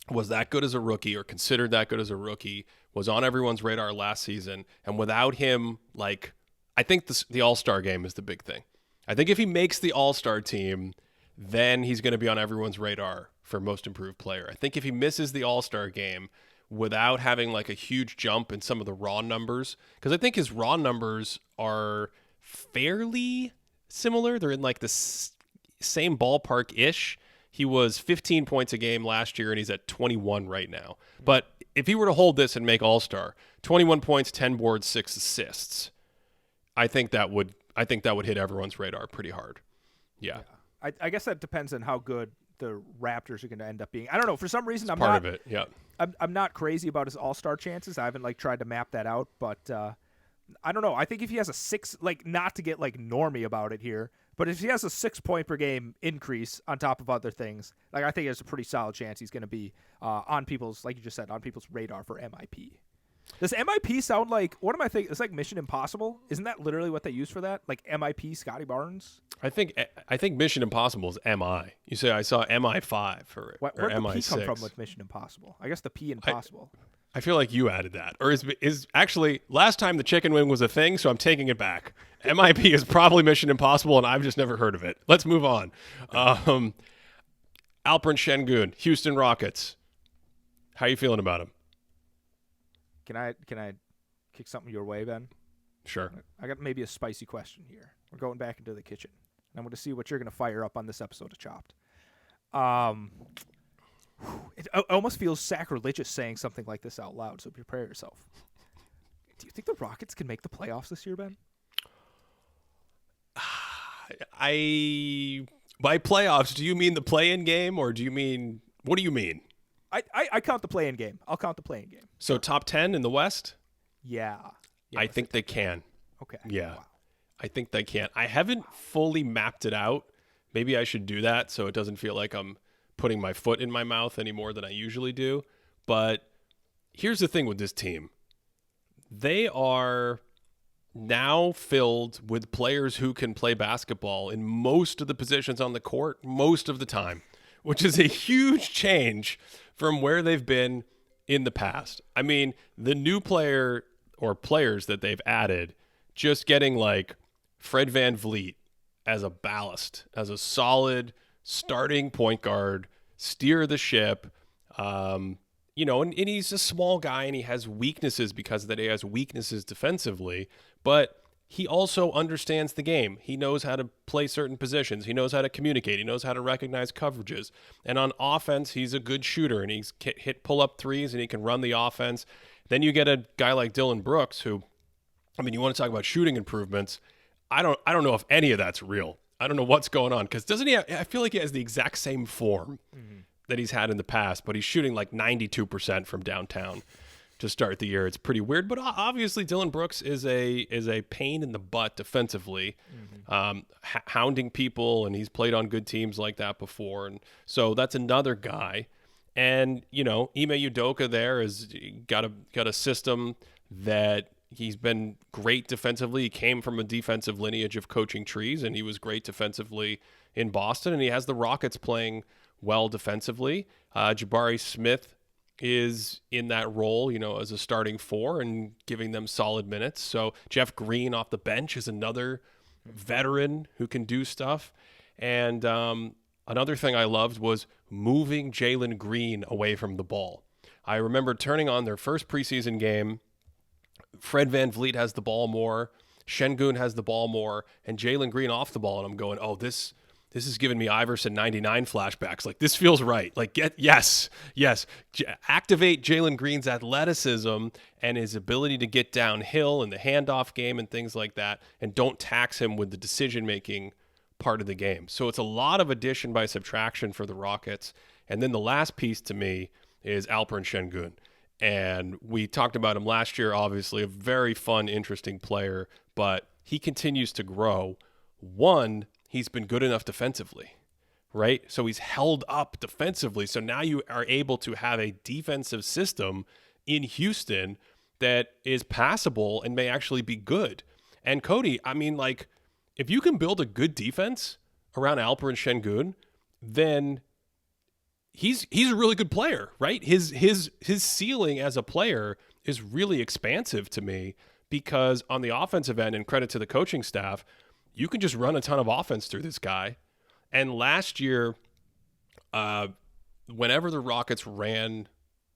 was that good as a rookie or considered that good as a rookie, was on everyone's radar last season, and without him, like, I think the All-Star game is the big thing. I think if he makes the All-Star team, then he's going to be on everyone's radar for most improved player. I think if he misses the All-Star game, without having like a huge jump in some of the raw numbers, because I think his raw numbers are fairly similar. They're in like the same ballpark-ish. He was 15 points a game last year, and he's at 21 right now. But if he were to hold this and make All-Star, 21 points, 10 boards, 6 assists, I think that would hit everyone's radar pretty hard. Yeah. I guess that depends on how good the Raptors are going to end up being. I don't know. For some reason, part of it. Yeah. I'm not crazy about his All-Star chances. I haven't like tried to map that out, but I don't know. I think if he has a 6, like, not to get like normie about it here, but if he has a 6 point per game increase on top of other things, like, I think there's a pretty solid chance he's going to be on people's, like you just said, on people's radar for MIP. Does MIP sound like, what am I thinking? It's like Mission Impossible. Isn't that literally what they use for that? Like MIP, Scotty Barnes? I think Mission Impossible is MI. You say I saw MI5 or where'd the MI6. P come from with Mission Impossible? I guess the P in possible. I feel like you added that. Or is actually, last time the chicken wing was a thing, so I'm taking it back. MIP is probably Mission Impossible, and I've just never heard of it. Let's move on. Alperen Şengün, Houston Rockets. How are you feeling about him? Can I kick something your way, Ben? Sure. I got maybe a spicy question here. We're going back into the kitchen. I'm going to see what you're going to fire up on this episode of Chopped. It almost feels sacrilegious saying something like this out loud, so prepare yourself. Do you think the Rockets can make the playoffs this year, Ben? By playoffs, do you mean the play-in game, or what do you mean? I count the play-in game. I'll count the play-in game. So top 10 in the West? Yeah. I think they can. Okay. Yeah. Wow. I think they can. I haven't fully mapped it out. Maybe I should do that so it doesn't feel like I'm putting my foot in my mouth any more than I usually do. But here's the thing with this team. They are now filled with players who can play basketball in most of the positions on the court most of the time, which is a huge change from where they've been in the past. I mean, the new player or players that they've added, just getting like Fred VanVleet as a ballast, as a solid starting point guard, steer the ship, and he's a small guy and he has weaknesses because that he has weaknesses defensively, but he also understands the game. He knows how to play certain positions. He knows how to communicate. He knows how to recognize coverages. And on offense, he's a good shooter and he's hit pull-up threes and he can run the offense. Then you get a guy like Dillon Brooks who, I mean, you want to talk about shooting improvements. I don't know if any of that's real. I don't know what's going on because doesn't he I feel like he has the exact same form that he's had in the past, but he's shooting like 92% from downtown to start the year. It's pretty weird, but obviously Dillon Brooks is a pain in the butt defensively, hounding people, and he's played on good teams like that before, and so that's another guy. And Ime Udoka there has got a system that he's been great defensively. He came from a defensive lineage of coaching trees, and he was great defensively in Boston, and he has the Rockets playing well defensively. Jabari Smith is in that role, as a starting four and giving them solid minutes. So Jeff Green off the bench is another veteran who can do stuff. And another thing I loved was moving Jalen Green away from the ball. I remember turning on their first preseason game. Fred VanVleet has the ball more. Şengün has the ball more. And Jalen Green off the ball. And I'm going, oh, this is giving me Iverson 99 flashbacks. Like, this feels right. Like, yes. Activate Jalen Green's athleticism and his ability to get downhill and the handoff game and things like that, and don't tax him with the decision-making part of the game. So it's a lot of addition by subtraction for the Rockets. And then the last piece to me is Alperen Şengün. And we talked about him last year, obviously, a very fun, interesting player, but he continues to grow. One, he's been good enough defensively, right? So he's held up defensively. So now you are able to have a defensive system in Houston that is passable and may actually be good. And Cody, I mean, like, if you can build a good defense around Alperen Şengün, then he's a really good player, right? His ceiling as a player is really expansive to me because on the offensive end, and credit to the coaching staff, you can just run a ton of offense through this guy. And last year, whenever the Rockets ran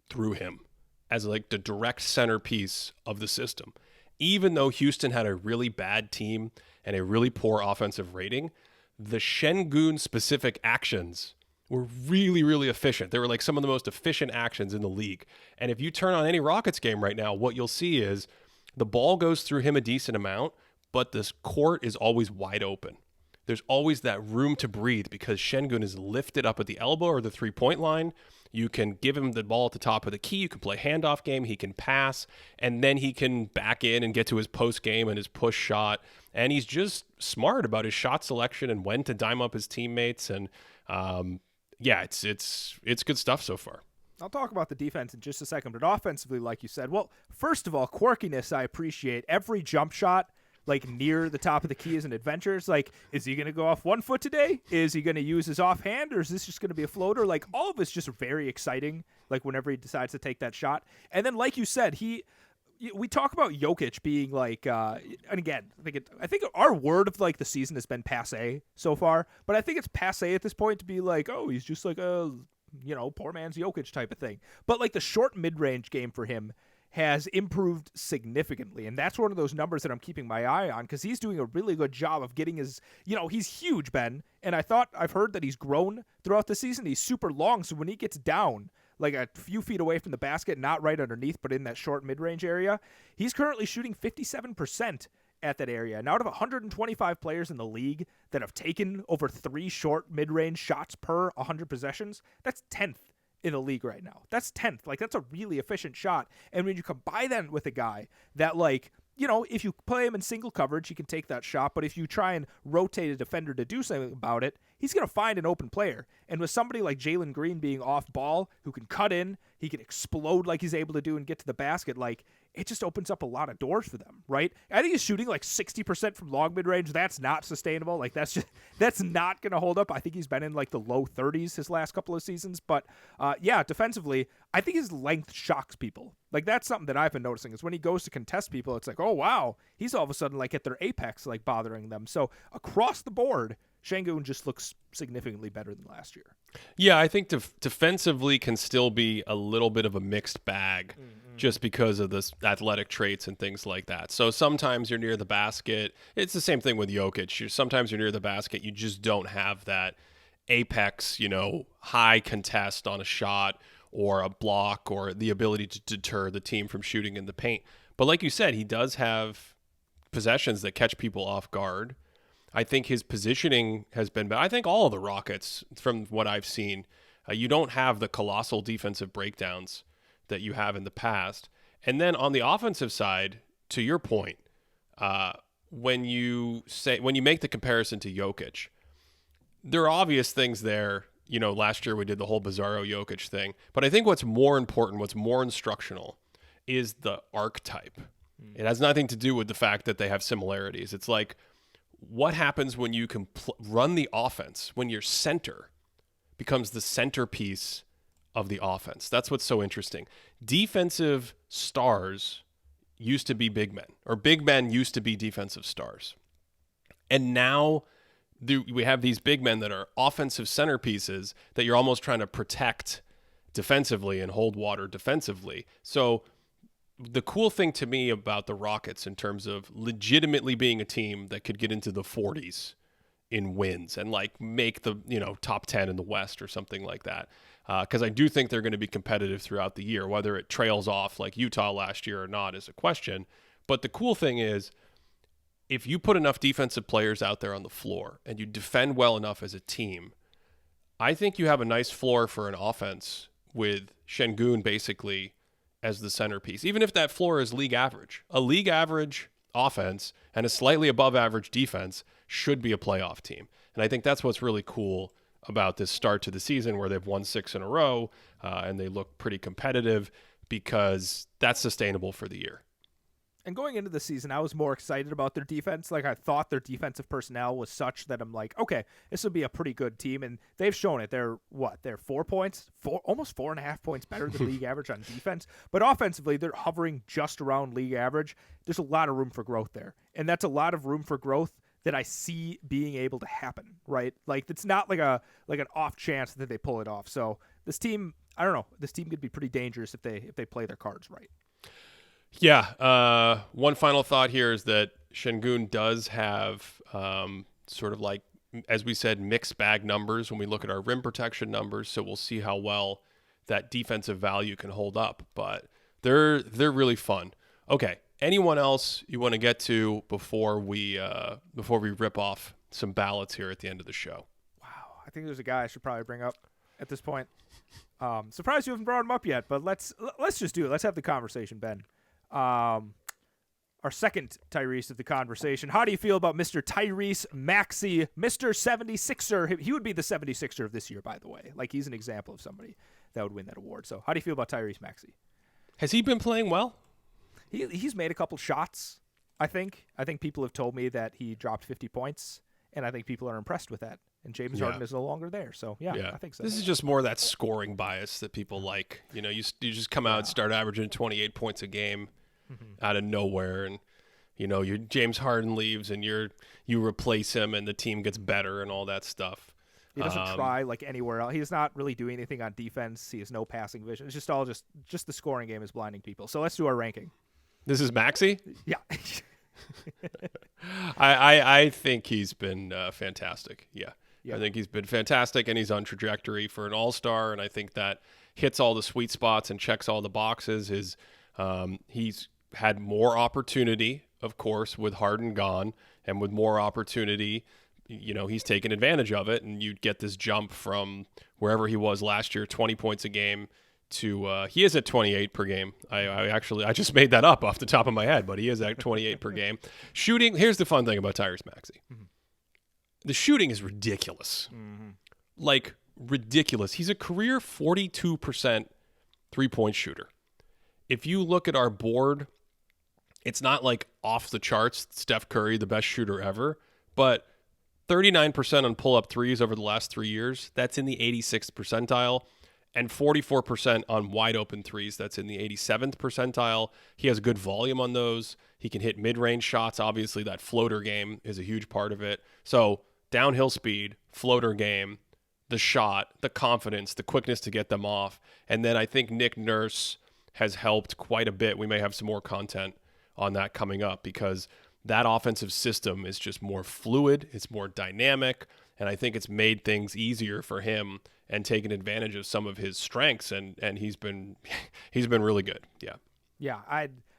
through him as like the direct centerpiece of the system, even though Houston had a really bad team and a really poor offensive rating, the Şengün specific actions were really, really efficient. They were like some of the most efficient actions in the league. And if you turn on any Rockets game right now, what you'll see is the ball goes through him a decent amount, but this court is always wide open. There's always that room to breathe because Şengün is lifted up at the elbow or the three-point line. You can give him the ball at the top of the key. You can play handoff game. He can pass, and then he can back in and get to his post game and his push shot. And he's just smart about his shot selection and when to dime up his teammates. And it's good stuff so far. I'll talk about the defense in just a second, but offensively, like you said, well, first of all, quirkiness I appreciate. Every jump shot, like near the top of the key, is an adventure. It's like, is he going to go off 1 foot today? Is he going to use his offhand, or is this just going to be a floater? Like, all of it's just very exciting, like whenever he decides to take that shot. And then, like you said, we talk about Jokic being like, and again, I think our word of like the season has been passe so far, but I think it's passe at this point to be like, oh, he's just like a, poor man's Jokic type of thing. But like the short mid-range game for him has improved significantly, and that's one of those numbers that I'm keeping my eye on because he's doing a really good job of getting his, he's huge, Ben, and I've heard that he's grown throughout the season. He's super long, so when he gets down like a few feet away from the basket, not right underneath, but in that short mid-range area, he's currently shooting 57% at that area. And out of 125 players in the league that have taken over 3 short mid-range shots per 100 possessions, that's 10th in the league right now. That's 10th. Like, that's a really efficient shot. And when you combine that with a guy that, like, you know, if you play him in single coverage, he can take that shot. But if you try and rotate a defender to do something about it, he's going to find an open player. And with somebody like Jalen Green being off ball, who can cut in, he can explode like he's able to do and get to the basket, like, it just opens up a lot of doors for them, right? I think he's shooting like 60% from long mid-range. That's not sustainable. Like, that's not going to hold up. I think he's been in like the low 30s his last couple of seasons. But yeah, defensively, I think his length shocks people. Like, that's something that I've been noticing is when he goes to contest people, it's like, oh, wow, he's all of a sudden like at their apex, like bothering them. So across the board, Şengün just looks significantly better than last year. Yeah, I think defensively can still be a little bit of a mixed bag just because of the athletic traits and things like that. So sometimes you're near the basket. It's the same thing with Jokic. Sometimes you're near the basket. You just don't have that apex, you know, high contest on a shot or a block or the ability to deter the team from shooting in the paint. But like you said, he does have possessions that catch people off guard. I think his positioning has been bad. I think all of the Rockets, from what I've seen, you don't have the colossal defensive breakdowns that you have in the past. And then on the offensive side, to your point, when you make the comparison to Jokic, there are obvious things there. You know, last year we did the whole Bizarro Jokic thing. But I think what's more important, what's more instructional, is the archetype. It has nothing to do with the fact that they have similarities. It's like, what happens when you can run the offense, when your center becomes the centerpiece of the offense? That's what's so interesting. Defensive stars used to be big men, or big men used to be defensive stars. And now we have these big men that are offensive centerpieces that you're almost trying to protect defensively and hold water defensively. So the cool thing to me about the Rockets in terms of legitimately being a team that could get into the 40s in wins and like make the, you know, top 10 in the West or something like that. Because I do think they're going to be competitive throughout the year. Whether it trails off like Utah last year or not is a question. But the cool thing is, if you put enough defensive players out there on the floor and you defend well enough as a team, I think you have a nice floor for an offense with Şengün basically as the centerpiece, even if that floor is league average. A league average offense and a slightly above average defense should be a playoff team. And I think that's what's really cool about this start to the season, where they've won 6 in a row and they look pretty competitive, because that's sustainable for the year. And going into the season, I was more excited about their defense. Like, I thought their defensive personnel was such that I'm like, okay, this will be a pretty good team. And they've shown it. They're 4 points, almost 4.5 points better than league average on defense. But offensively, they're hovering just around league average. There's a lot of room for growth there. And that's a lot of room for growth that I see being able to happen, right? Like, it's not like an off chance that they pull it off. So this team, I don't know, this team could be pretty dangerous if they play their cards right. Yeah. One final thought here is that Şengün does have sort of like, as we said, mixed bag numbers when we look at our rim protection numbers. So we'll see how well that defensive value can hold up. But they're really fun. Okay. Anyone else you want to get to before we rip off some ballots here at the end of the show? Wow. I think there's a guy I should probably bring up at this point. Surprised you haven't brought him up yet, but let's just do it. Let's have the conversation, Ben. Our second Tyrese of the conversation. How do you feel about Mr. Tyrese Maxey, Mr. 76er? He would be the 76er of this year, by the way. Like, he's an example of somebody that would win that award. So how do you feel about Tyrese Maxey? Has he been playing well? He's made a couple shots, I think. I think people have told me that he dropped 50 points, and I think people are impressed with that. And James Harden is no longer there. So, yeah, I think so. This is just more that scoring bias that people like. You know, you just come out and start averaging 28 points a game out of nowhere, and you know, your James Harden leaves and you replace him and the team gets better and all that stuff. He doesn't try like anywhere else. He's not really doing anything on defense. He has no passing vision. It's just all just the scoring game is blinding people. So let's do our ranking. This is Maxey? Yeah. I think he's been fantastic. Yeah. Yep. I think he's been fantastic, and he's on trajectory for an all-star, and I think that hits all the sweet spots and checks all the boxes. He's had more opportunity, of course, with Harden gone, and with more opportunity, he's taken advantage of it, and you'd get this jump from wherever he was last year, 20 points a game, to he is at 28 per game. I just made that up off the top of my head, but he is at 28 per game. Shooting, here's the fun thing about Tyrese Maxey. Mm-hmm. The shooting is ridiculous. Mm-hmm. Like, ridiculous. He's a career 42% three-point shooter. If you look at our board, it's not like off the charts, Steph Curry, the best shooter ever, but 39% on pull-up threes over the last 3 years, that's in the 86th percentile, and 44% on wide-open threes, that's in the 87th percentile. He has good volume on those. He can hit mid-range shots. Obviously, that floater game is a huge part of it. So downhill speed, floater game, the shot, the confidence, the quickness to get them off. And then I think Nick Nurse has helped quite a bit. We may have some more content on that coming up because that offensive system is just more fluid, it's more dynamic, and I think it's made things easier for him and taken advantage of some of his strengths, and he's been really good. Yeah. Yeah,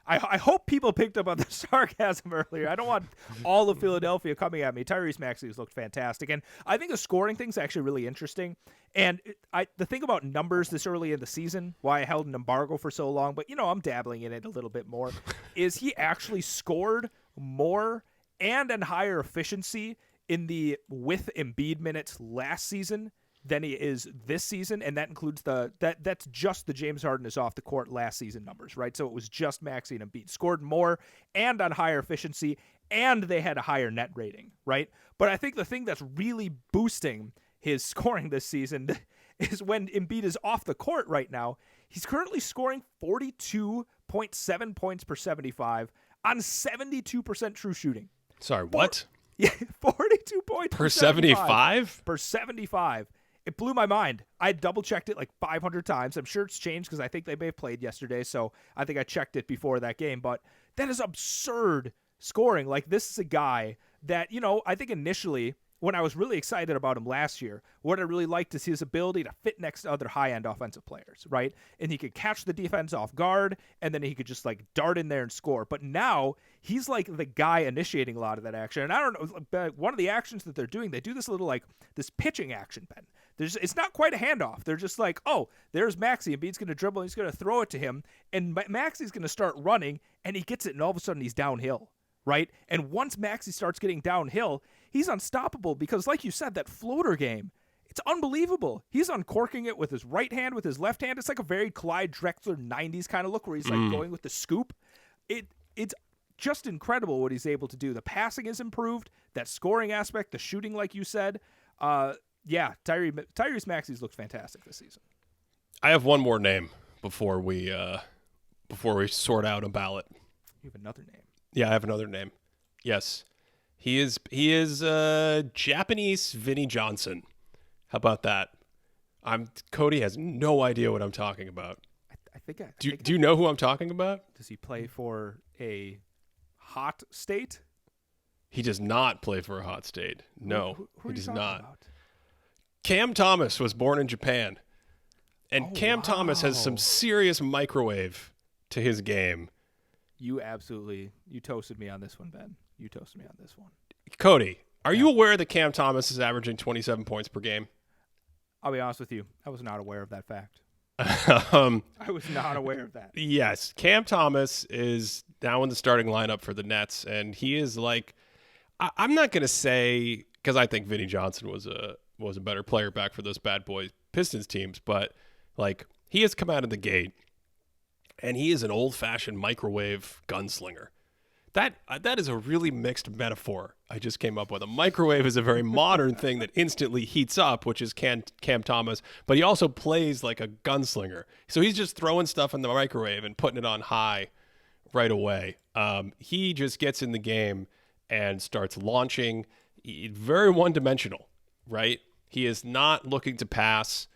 I hope people picked up on the sarcasm earlier. I don't want all of Philadelphia coming at me. Tyrese Maxey has looked fantastic, and I think the scoring thing's actually really interesting. And the thing about numbers this early in the season, why I held an embargo for so long, but I'm dabbling in it a little bit more, is he actually scored more and in higher efficiency in the with Embiid minutes last season than he is this season, and that includes that's just the James Harden is off the court last season numbers, right? So it was just Maxey and Embiid scored more and on higher efficiency, and they had a higher net rating, right? But I think the thing that's really boosting his scoring this season is when Embiid is off the court right now. He's currently scoring 42.7 points per 75 on 72% true shooting. Sorry, what? Yeah, 42 points per 75? Per 75. It blew my mind. I double-checked it like 500 times. I'm sure it's changed because I think they may have played yesterday, so I think I checked it before that game. But that is absurd scoring. Like, this is a guy that, I think initially when I was really excited about him last year, what I really liked is his ability to fit next to other high-end offensive players, right? And he could catch the defense off guard, and then he could just, like, dart in there and score. But now he's, like, the guy initiating a lot of that action. And I don't know, one of the actions that they're doing, they do this little, like, this pitching action, Ben. It's not quite a handoff. They're just like, oh, there's Maxey, and Embiid's going to dribble, and he's going to throw it to him, and Maxey's going to start running, and he gets it, and all of a sudden he's downhill, right? And once Maxey starts getting downhill, he's unstoppable because, like you said, that floater game, it's unbelievable. He's uncorking it with his right hand, with his left hand. It's like a very Clyde Drexler 90s kind of look where he's like going with the scoop. It's just incredible what he's able to do. The passing is improved, that scoring aspect, the shooting, like you said. Yeah, Tyrese Maxey's looked fantastic this season. I have one more name before we sort out a ballot. You have another name. Yeah, I have another name. Yes. He is Japanese Vinnie Johnson. How about that? Cody has no idea what I'm talking about. Do you know who I'm talking about? Does he play for a hot state? He does not play for a hot state. No, who he does not. About? Cam Thomas was born in Japan. And Cam Thomas has some serious microwave to his game. You toasted me on this one, Ben. You toasted me on this one. Cody, are you aware that Cam Thomas is averaging 27 points per game? I'll be honest with you. I was not aware of that fact. I was not aware of that. Yes. Cam Thomas is now in the starting lineup for the Nets, and he is like, I'm not going to say, because I think Vinnie Johnson was a better player back for those bad boy Pistons teams, but like he has come out of the gate, and he is an old-fashioned microwave gunslinger. That is a really mixed metaphor I just came up with. A microwave is a very modern thing that instantly heats up, which is Cam Thomas, but he also plays like a gunslinger. So he's just throwing stuff in the microwave and putting it on high right away. He just gets in the game and starts launching. Very one-dimensional, right? He is not looking to pass.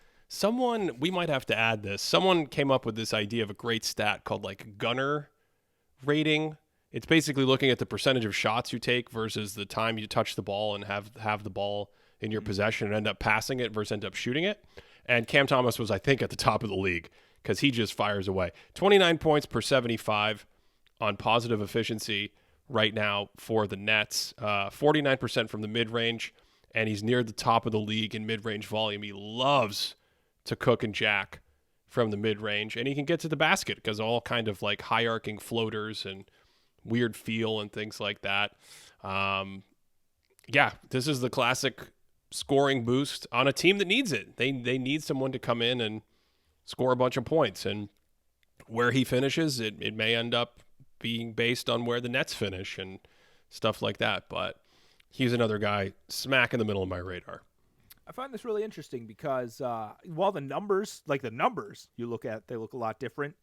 We might have to add this. Someone came up with this idea of a great stat called like gunner rating. It's basically looking at the percentage of shots you take versus the time you touch the ball and have the ball in your possession and end up passing it versus end up shooting it. And Cam Thomas was, I think, at the top of the league because he just fires away. 29 points per 75 on positive efficiency right now for the Nets. 49% from the mid-range. and he's near the top of the league in mid-range volume. He loves to cook and jack from the mid-range, and he can get to the basket because all kind of like high-arcing floaters and weird feel and things like that. Yeah, this is the classic scoring boost on a team that needs it. They need someone to come in and score a bunch of points, and where he finishes, it may end up being based on where the Nets finish and stuff like that. But he's another guy smack in the middle of my radar. I find this really interesting because while the numbers you look at, they look a lot different.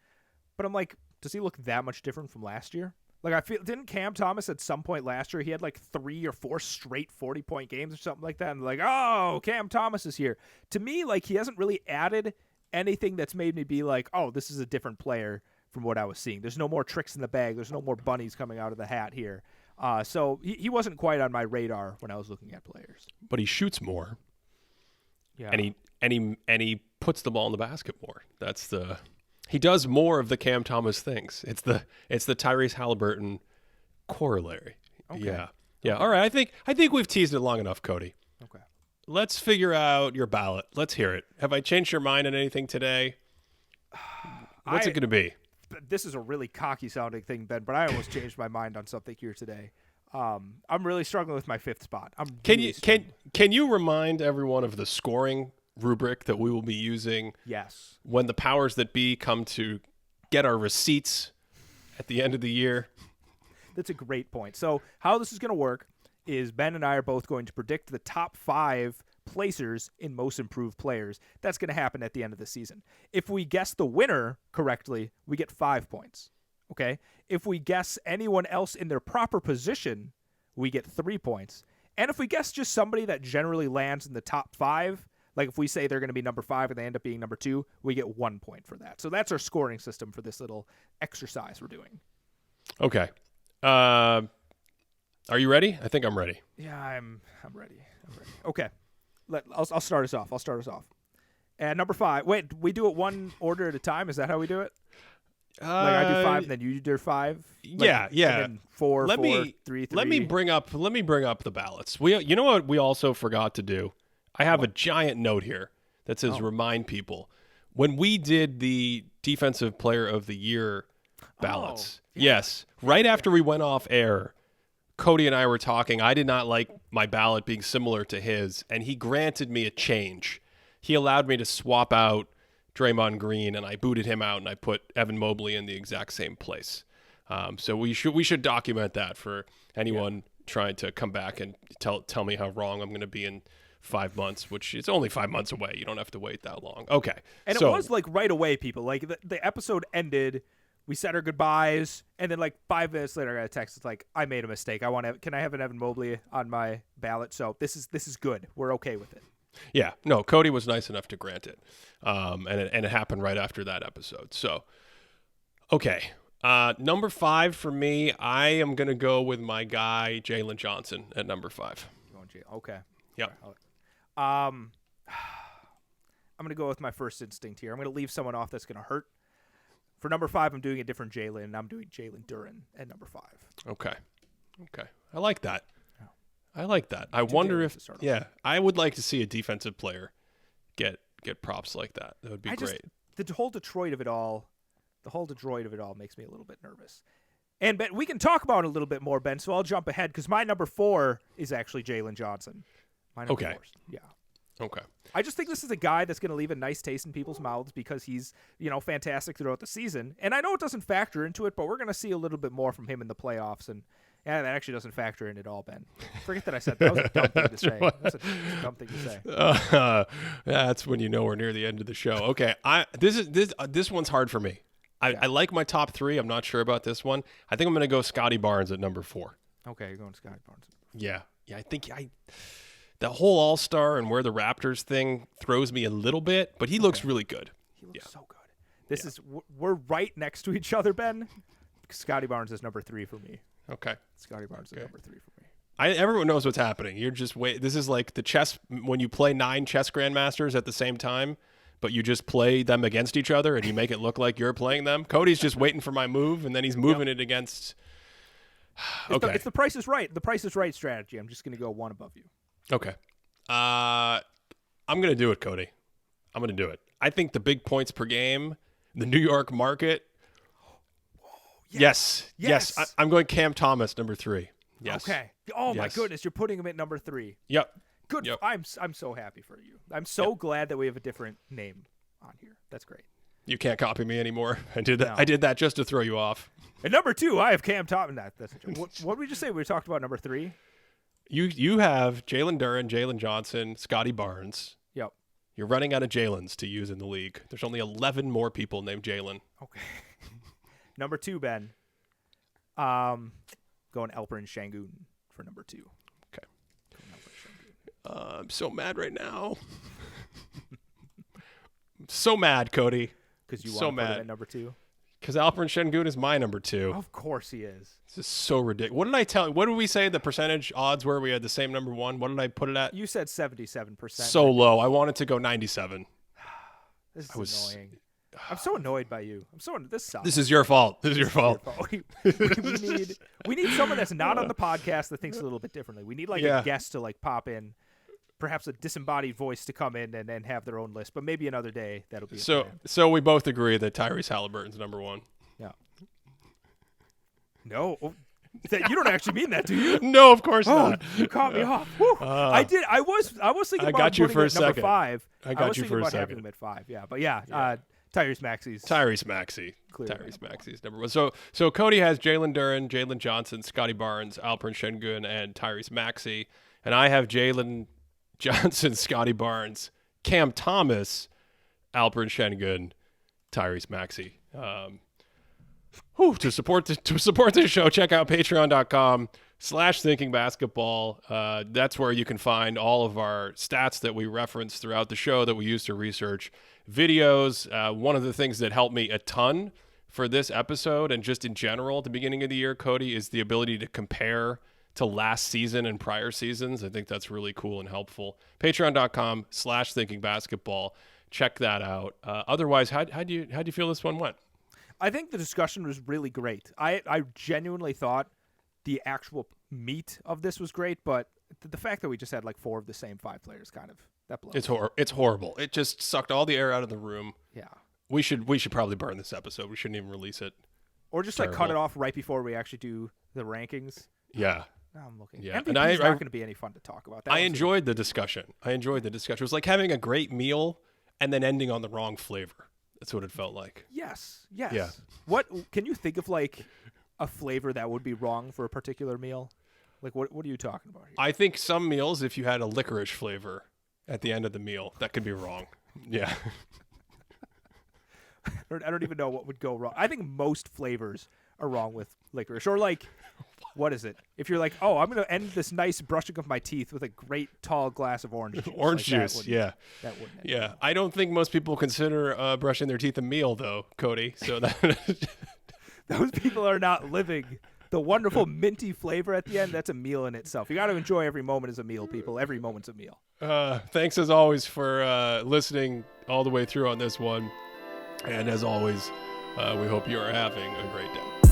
But I'm like, does he look that much different from last year? Like, I feel, didn't Cam Thomas at some point last year, he had like 3 or 4 straight 40-point games or something like that? And like, oh, Cam Thomas is here. To me, like, he hasn't really added anything that's made me be like, oh, this is a different player from what I was seeing. There's no more tricks in the bag. There's no more bunnies coming out of the hat here. So he wasn't quite on my radar when I was looking at players. But he shoots more. Yeah. And he puts the ball in the basket more. He does more of the Cam Thomas things. It's the Tyrese Halliburton corollary. Okay. Yeah. Yeah. All right. I think we've teased it long enough, Cody. Okay. Let's figure out your ballot. Let's hear it. Have I changed your mind on anything today? What's it going to be? This is a really cocky sounding thing, Ben, but I almost changed my mind on something here today. I'm really struggling with my 5th spot. Can you remind everyone of the scoring rubric that we will be using? Yes. When the powers that be come to get our receipts at the end of the year. That's a great point. So how this is going to work is Ben and I are both going to predict the top 5 placers in most improved players. That's going to happen at the end of the season. If we guess the winner correctly, we get 5 points. Okay? If we guess anyone else in their proper position, we get 3 points. And if we guess just somebody that generally lands in the top 5, like if we say they're going to be number 5 and they end up being number 2, we get 1 point for that. So that's our scoring system for this little exercise we're doing. Okay. Are you ready? I think I'm ready. Yeah, I'm ready. Okay. I'll start us off. At number 5. Wait, we do it one order at a time? Is that how we do it? Like I do 5 and then you do 5? Yeah. And then 4, let 4, me, 3, 3. Let me bring up the ballots. You know what we also forgot to do? I have a giant note here that says remind people. When we did the Defensive Player of the Year ballots, yes, right after we went off air, Cody and I were talking. I did not like my ballot being similar to his, and he granted me a change. He allowed me to swap out Draymond Green, and I booted him out, and I put Evan Mobley in the exact same place. So we should document that for anyone trying to come back and tell me how wrong I'm going to be in 5 months, which is only 5 months away. You don't have to wait that long. Okay. And it was like right away, people. Like the episode ended, we said our goodbyes, and then like 5 minutes later I got a text. It's like, I made a mistake. Can I have an Evan Mobley on my ballot? So this is good. We're okay with it. Yeah. No, Cody was nice enough to grant it. And it happened right after that episode. So, okay. Number 5 for me, I am going to go with my guy, Jalen Johnson, at number 5. Okay. Yep. I'm going to go with my first instinct here. I'm going to leave someone off that's going to hurt. For number 5, I'm doing a different Jalen, and I'm doing Jalen Duren at number 5. Okay. I like that. I wonder if, I would like to see a defensive player get props like that. That would be great. The whole Detroit of it all makes me a little bit nervous. And Ben, we can talk about it a little bit more, Ben, so I'll jump ahead because my number 4 is actually Jalen Johnson. My number 4. Yeah. Okay. I just think this is a guy that's going to leave a nice taste in people's mouths because he's, fantastic throughout the season. And I know it doesn't factor into it, but we're going to see a little bit more from him in the playoffs. And that actually doesn't factor in at all, Ben. Forget that I said that. That was a dumb thing to say. That's a dumb thing to say. That's when you know we're near the end of the show. Okay. This one's hard for me. I like my top 3. I'm not sure about this one. I think I'm going to go Scotty Barnes at number 4. Okay, you're going Scotty Barnes. Yeah. I think the whole All-Star and where the Raptors thing throws me a little bit, but he looks really good. He looks so good. We're right next to each other, Ben. Scotty Barnes is number 3 for me. Okay. Scotty Barnes is number 3 for me. Everyone knows what's happening. You're just this is like the chess when you play 9 chess grandmasters at the same time, but you just play them against each other and you make it look like you're playing them. Cody's just waiting for my move, and then he's moving it against. Okay. It's the Price is Right. The Price is Right strategy. I'm just going to go one above you. Okay. I'm going to do it, Cody. I'm going to do it. I think the big points per game, the New York market. Yes. I'm going Cam Thomas, number 3. Yes. Okay. Oh my Yes. goodness, you're putting him at number 3. Yep. Good. Yep. I'm so happy for you. I'm so glad that we have a different name on here. That's great. You can't copy me anymore. I did that. No. I did that just to throw you off. At number 2, I have Cam Thomas. That's a joke. What did we just say? We talked about number 3. You have Jalen Duren, Jalen Johnson, Scotty Barnes. Yep. You're running out of Jalen's to use in the league. There's only 11 more people named Jalen. Okay. Number 2, Ben. Going Alperen Şengün for number 2. Okay. I'm so mad right now. So mad, Cody. Because you So want to put mad. him at number 2. Because Alperen Şengün is my number 2. Of course he is. This is so ridiculous. What did I tell you? What did we say the percentage odds were? We had the same number 1. What did I put it at? You said 77%. So low. I wanted to go 97. This is I was- annoying. I'm so annoyed by you. This sucks. This is your fault. This is your fault. We need someone that's not on the podcast that thinks a little bit differently. We need Yeah. a guest to pop in, perhaps a disembodied voice to come in and have their own list. But maybe another day that'll be. a plan. So we both agree that Tyrese Halliburton's number 1. Yeah. No, you don't actually mean that, do you? No, of course Oh, not. you caught me off. Whew. I did. I was thinking I about got you putting for him a at number second. 5. I got was you thinking for a about second. having him at 5. Yeah, but yeah. Tyrese Maxey's. Tyrese Maxey. Clearly Tyrese number Maxey's number 1. So Cody has Jalen Duren, Jalen Johnson, Scotty Barnes, Alperen Şengün, and Tyrese Maxey. And I have Jalen Johnson, Scotty Barnes, Cam Thomas, Alperen Şengün, Tyrese Maxey. To support this show, check out patreon.com/thinkingbasketball. That's where you can find all of our stats that we reference throughout the show that we use to research videos. One of the things that helped me a ton for this episode and just in general at the beginning of the year, Cody, is the ability to compare to last season and prior seasons. I think that's really cool and helpful. Patreon.com/thinkingbasketball. Check that out. Otherwise, how'd you feel this one went? I think the discussion was really great. I genuinely thought the actual meat of this was great, but the fact that we just had like 4 of the same 5 players kind of that blows. It's horrible. It just sucked all the air out of the room. Yeah. We should probably burn this episode. We shouldn't even release it. Or just like cut it off right before we actually do the rankings. Yeah. Now I'm looking. Yeah. MVP And is not going to be any fun to talk about. I enjoyed the discussion. It was like having a great meal and then ending on the wrong flavor. That's what it felt like. Yes. Yeah. What can you think of like a flavor that would be wrong for a particular meal? Like what are you talking about here? I think some meals, if you had a licorice flavor at the end of the meal, that could be wrong. Yeah. I don't even know what would go wrong. I think most flavors are wrong with licorice. Or like, what is it? If you're like, oh, I'm going to end this nice brushing of my teeth with a great tall glass of orange juice. Orange Like, juice, yeah. That wouldn't end Yeah. well. I don't think most people consider brushing their teeth a meal, though, Cody. So that Those people are not living the wonderful minty flavor at the end. That's a meal in itself. You got to enjoy every moment as a meal, people. Every moment's a meal. Thanks as always for listening all the way through on this one. And as always, we hope you are having a great day.